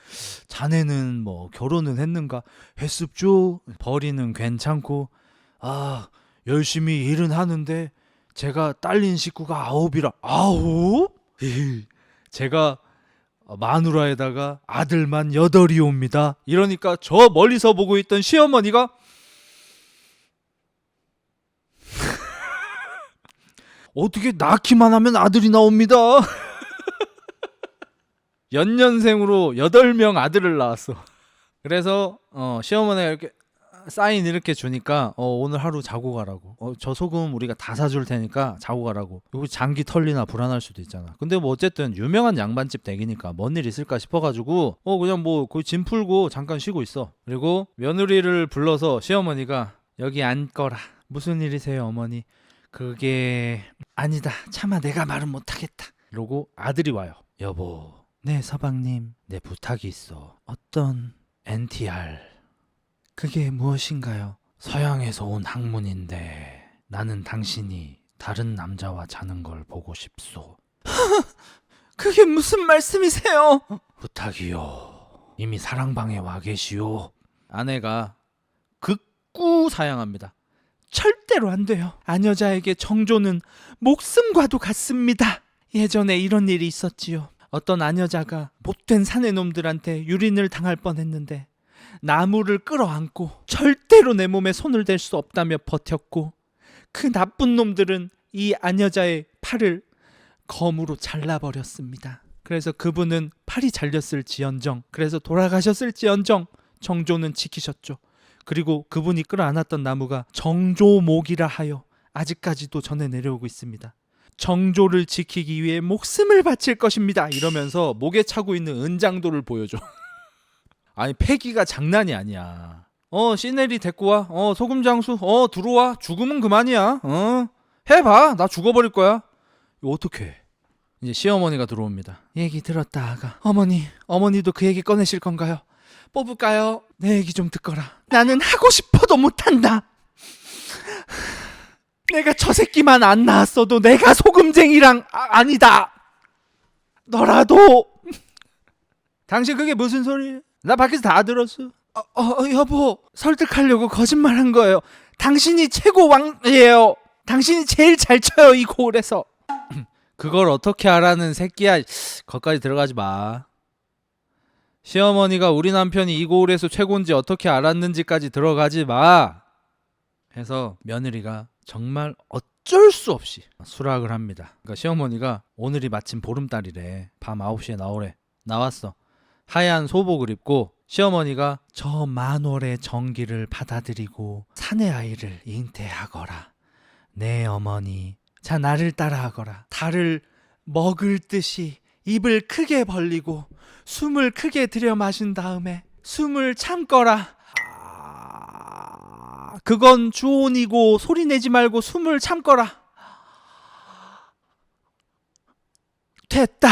Speaker 1: 자네는 뭐 결혼은 했는가? 했습죠. 벌이는 괜찮고, 열심히 일은 하는데 제가 딸린 식구가 9이라. 9? 제가 마누라에다가 아들만 8이 옵니다. 이러니까 저 멀리서 보고 있던 시어머니가 어떻게 낳기만 하면 아들이 나옵니다. 연년생으로 8명 아들을 낳았어. 그래서 시어머니가 이렇게 사인 이렇게 주니까 오늘 하루 자고 가라고. 저 소금 우리가 다 사줄 테니까 자고 가라고. 여기 장기 털리나 불안할 수도 있잖아. 근데 뭐 어쨌든 유명한 양반집 댁이니까 뭔 일 있을까 싶어가지고 그냥 뭐 거의 짐 풀고 잠깐 쉬고 있어. 그리고 며느리를 불러서 시어머니가 여기 앉거라. 무슨 일이세요 어머니? 그게 아니다. 차마 내가 말은 못하겠다. 이러고 아들이 와요. 여보. 네 서방님. 내 부탁이 있어. 어떤 NTR. 그게 무엇인가요? 서양에서 온 학문인데 나는 당신이 다른 남자와 자는 걸 보고 싶소. 그게 무슨 말씀이세요? 부탁이요. 이미 사랑방에 와 계시오. 아내가 극구 사양합니다. 절대로 안 돼요. 아녀자에게 정조는 목숨과도 같습니다. 예전에 이런 일이 있었지요. 어떤 아녀자가 못된 사내놈들한테 유린을 당할 뻔했는데 나무를 끌어안고 절대로 내 몸에 손을 댈 수 없다며 버텼고, 그 나쁜 놈들은 이 아녀자의 팔을 검으로 잘라버렸습니다. 그래서 그분은 팔이 잘렸을지언정, 그래서 돌아가셨을지언정 정조는 지키셨죠. 그리고 그분이 끌어안았던 나무가 정조목이라 하여 아직까지도 전해 내려오고 있습니다. 정조를 지키기 위해 목숨을 바칠 것입니다. 이러면서 목에 차고 있는 은장도를 보여줘. 아니 패기가 장난이 아니야. 시네리 데리고 와. 소금 장수. 들어와. 죽으면 그만이야. 해봐. 나 죽어버릴 거야. 이거 어떡해. 이제 시어머니가 들어옵니다. 얘기 들었다 아가. 어머니도 그 얘기 꺼내실 건가요? 뽑을까요? 내 얘기 좀 듣거라. 나는 하고 싶어도 못한다. 내가 저 새끼만 안 낳았어도 내가 소금쟁이랑 아니다. 너라도. 당신 그게 무슨 소리예요? 나 밖에서 다 들었어. 여보, 설득하려고 거짓말한 거예요. 당신이 최고 왕이에요. 당신이 제일 잘 쳐요 이 고을에서. 그걸 어떻게 알아는 새끼야. 거기까지 들어가지 마. 시어머니가 우리 남편이 이 고을에서 최고인지 어떻게 알았는지까지 들어가지 마. 해서 며느리가 정말 어쩔 수 없이 수락을 합니다. 그러니까 시어머니가 오늘이 마침 보름달이래. 밤 9시에 나오래. 나왔어. 하얀 소복을 입고 시어머니가 저 만월의 정기를 받아들이고 사내 아이를 잉태하거라. 네 어머니. 자 나를 따라하거라. 달을 먹을 듯이 입을 크게 벌리고 숨을 크게 들여 마신 다음에 숨을 참거라. 그건 주온이고 소리내지 말고 숨을 참거라. 됐다.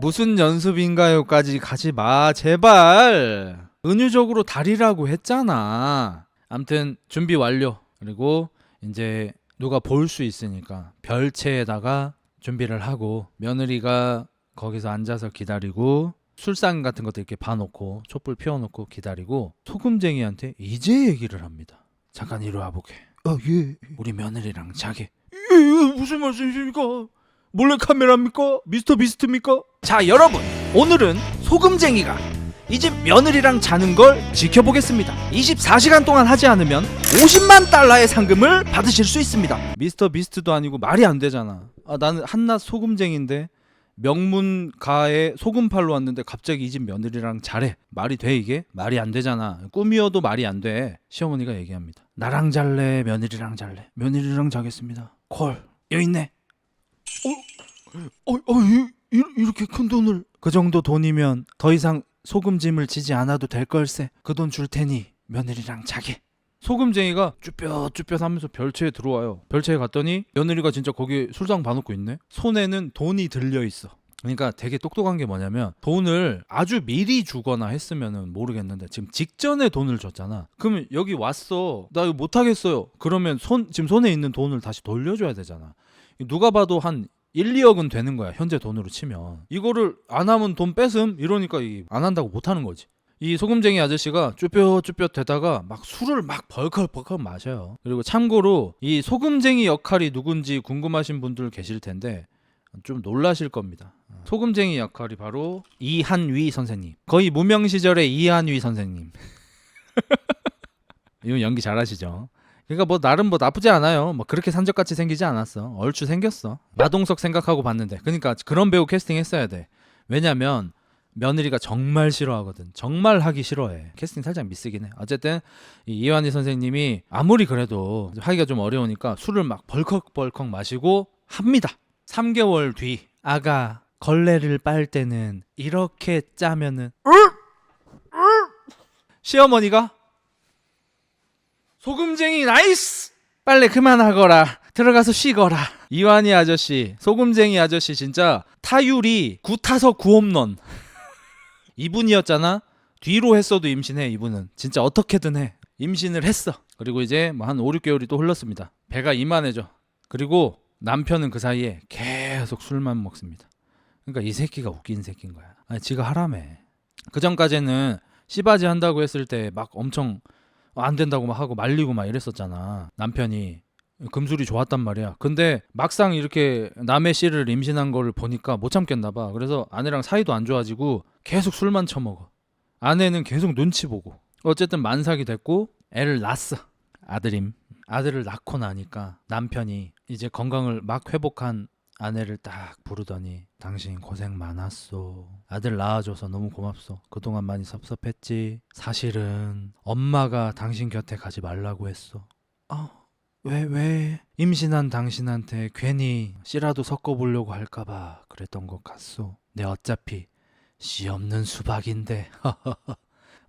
Speaker 1: 무슨 연습인가요까지 가지 마 제발. 은유적으로 달이라고 했잖아. 암튼 준비 완료. 그리고 이제 누가 볼 수 있으니까 별채에다가 준비를 하고 며느리가 거기서 앉아서 기다리고 술상 같은 것도 이렇게 봐놓고 촛불 피워놓고 기다리고 소금쟁이한테 이제 얘기를 합니다. 잠깐 이리 와보게. 예. 우리 며느리랑 자게. 무슨 말씀이십니까? 몰래 카메라입니까? 미스터 비스트입니까? 자 여러분, 오늘은 소금쟁이가 이제 며느리랑 자는 걸 지켜보겠습니다. 24시간 동안 하지 않으면 50만 달러의 상금을 받으실 수 있습니다. 미스터 비스트도 아니고 말이 안 되잖아. 나는 한낱 소금쟁이인데 명문가에 소금팔로 왔는데 갑자기 이 집 며느리랑 자래. 말이 돼 이게? 말이 안 되잖아. 꿈이어도 말이 안 돼. 시어머니가 얘기합니다. 나랑 잘래? 며느리랑 잘래? 며느리랑 자겠습니다. 콜. 여기 있네. 이렇게 큰 돈을. 그 정도 돈이면 더 이상 소금짐을 지지 않아도 될 걸세. 그 돈 줄 테니 며느리랑 자게. 소금쟁이가 쭈뼛쭈뼛 하면서 별채에 들어와요. 별채에 갔더니 며느리가 진짜 거기 술상 봐놓고 있네. 손에는 돈이 들려있어. 그러니까 되게 똑똑한 게 뭐냐면 돈을 아주 미리 주거나 했으면 모르겠는데 지금 직전에 돈을 줬잖아. 그러면 여기 왔어. 나 이거 못하겠어요. 그러면 지금 손에 있는 돈을 다시 돌려줘야 되잖아. 누가 봐도 한 1, 2억은 되는 거야. 현재 돈으로 치면. 이거를 안 하면 돈 뺏음? 이러니까 안 한다고 못하는 거지. 이 소금쟁이 아저씨가 쭈뼛쭈뼛 되다가 막 술을 막 벌컥벌컥 마셔요. 그리고 참고로 이 소금쟁이 역할이 누군지 궁금하신 분들 계실 텐데 좀 놀라실 겁니다. 소금쟁이 역할이 바로 이한위 선생님. 거의 무명 시절의 이한위 선생님. 이분 연기 잘하시죠? 그러니까 뭐 나름 뭐 나쁘지 않아요. 뭐 그렇게 산적같이 생기지 않았어. 얼추 생겼어. 마동석 생각하고 봤는데. 그러니까 그런 배우 캐스팅했어야 돼. 왜냐면 며느리가 정말 싫어하거든. 정말 하기 싫어해. 캐스팅 살짝 미스긴 해. 어쨌든 이완희 선생님이 아무리 그래도 하기가 좀 어려우니까 술을 막 벌컥벌컥 마시고 합니다. 3개월 뒤 아가 걸레를 빨 때는 이렇게 짜면은 시어머니가 소금쟁이 나이스! 빨래 그만하거라. 들어가서 쉬거라. 이완희 아저씨, 소금쟁이 아저씨 진짜 타율이 9타석 9홈런. 이분이었잖아. 뒤로 했어도 임신해. 이분은 진짜 어떻게든 해. 임신을 했어. 그리고 이제 뭐 한 5, 6개월이 또 흘렀습니다. 배가 이만해져. 그리고 남편은 그 사이에 계속 술만 먹습니다. 그러니까 이 새끼가 웃긴 새끼인 거야. 아니 지가 하라며. 그 전까지는 씨바지 한다고 했을 때 막 엄청 안 된다고 막 하고 말리고 막 이랬었잖아. 남편이 금술이 좋았단 말이야. 근데 막상 이렇게 남의 씨를 임신한 거를 보니까 못 참겠나 봐. 그래서 아내랑 사이도 안 좋아지고 계속 술만 처먹어. 아내는 계속 눈치 보고. 어쨌든 만삭이 됐고 애를 낳았어. 아들임. 아들을 낳고 나니까 남편이 이제 건강을 막 회복한 아내를 딱 부르더니 당신 고생 많았어. 아들 낳아줘서 너무 고맙소. 그동안 많이 섭섭했지. 사실은 엄마가 당신 곁에 가지 말라고 했어. 왜? 임신한 당신한테 괜히 씨라도 섞어보려고 할까봐 그랬던 것 같소. 내 어차피 씨 없는 수박인데.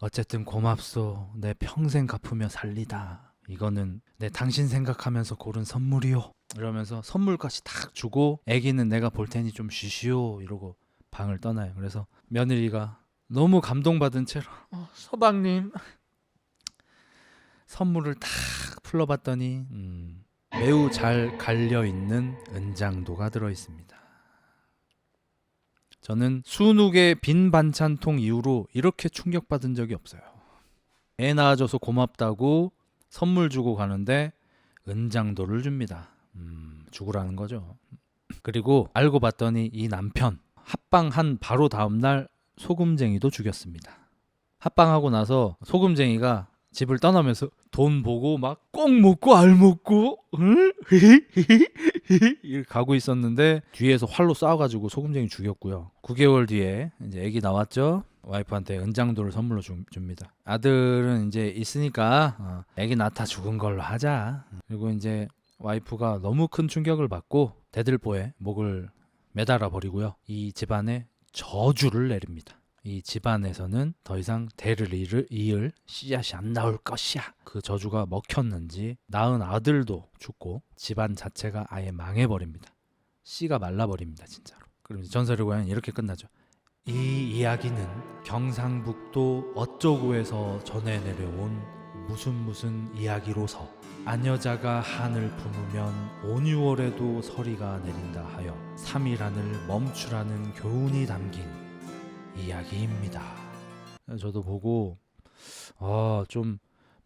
Speaker 1: 어쨌든 고맙소. 내 평생 갚으며 살리다. 이거는 내 당신 생각하면서 고른 선물이요. 이러면서 선물까지 딱 주고 애기는 내가 볼 테니 좀 쉬시오 이러고 방을 떠나요. 그래서 며느리가 너무 감동받은 채로 서방님 선물을 탁 풀러봤더니 매우 잘 갈려있는 은장도가 들어있습니다. 저는 순욱의 빈 반찬통 이후로 이렇게 충격받은 적이 없어요. 애 낳아줘서 고맙다고 선물 주고 가는데 은장도를 줍니다. 죽으라는 거죠. 그리고 알고 봤더니 이 남편 합방한 바로 다음날 소금쟁이도 죽였습니다. 합방하고 나서 소금쟁이가 집을 떠나면서 돈 보고 막 꼭 먹고 알 먹고 이렇게 가고 있었는데 뒤에서 활로 쏴가지고 소금쟁이 죽였고요. 9개월 뒤에 이제 애기 나왔죠. 와이프한테 은장도를 선물로 줍니다. 아들은 이제 있으니까 애기 낳다 죽은 걸로 하자. 그리고 이제 와이프가 너무 큰 충격을 받고 대들보에 목을 매달아 버리고요. 이 집안에 저주를 내립니다. 이 집안에서는 더 이상 대를 이을 씨앗이 안 나올 것이야. 그 저주가 먹혔는지 낳은 아들도 죽고 집안 자체가 아예 망해버립니다. 씨가 말라버립니다. 진짜로. 그럼 전설의 고향은 이렇게 끝나죠. 이 이야기는 경상북도 어쩌구에서 전해 내려온 무슨 이야기로서 안여자가 한을 품으면 온 6월에도 서리가 내린다 하여 3일한을 멈추라는 교훈이 담긴 이야기입니다. 저도 보고 좀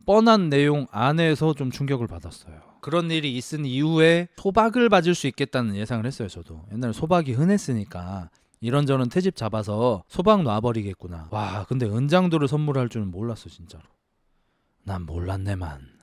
Speaker 1: 뻔한 내용 안에서 좀 충격을 받았어요. 그런 일이 있은 이후에 소박을 맞을 수 있겠다는 예상을 했어요. 저도 옛날에 소박이 흔했으니까 이런저런 트집 잡아서 소박 놔버리겠구나. 와, 근데 은장도를 선물할 줄은 몰랐어. 진짜로 난 몰랐네만.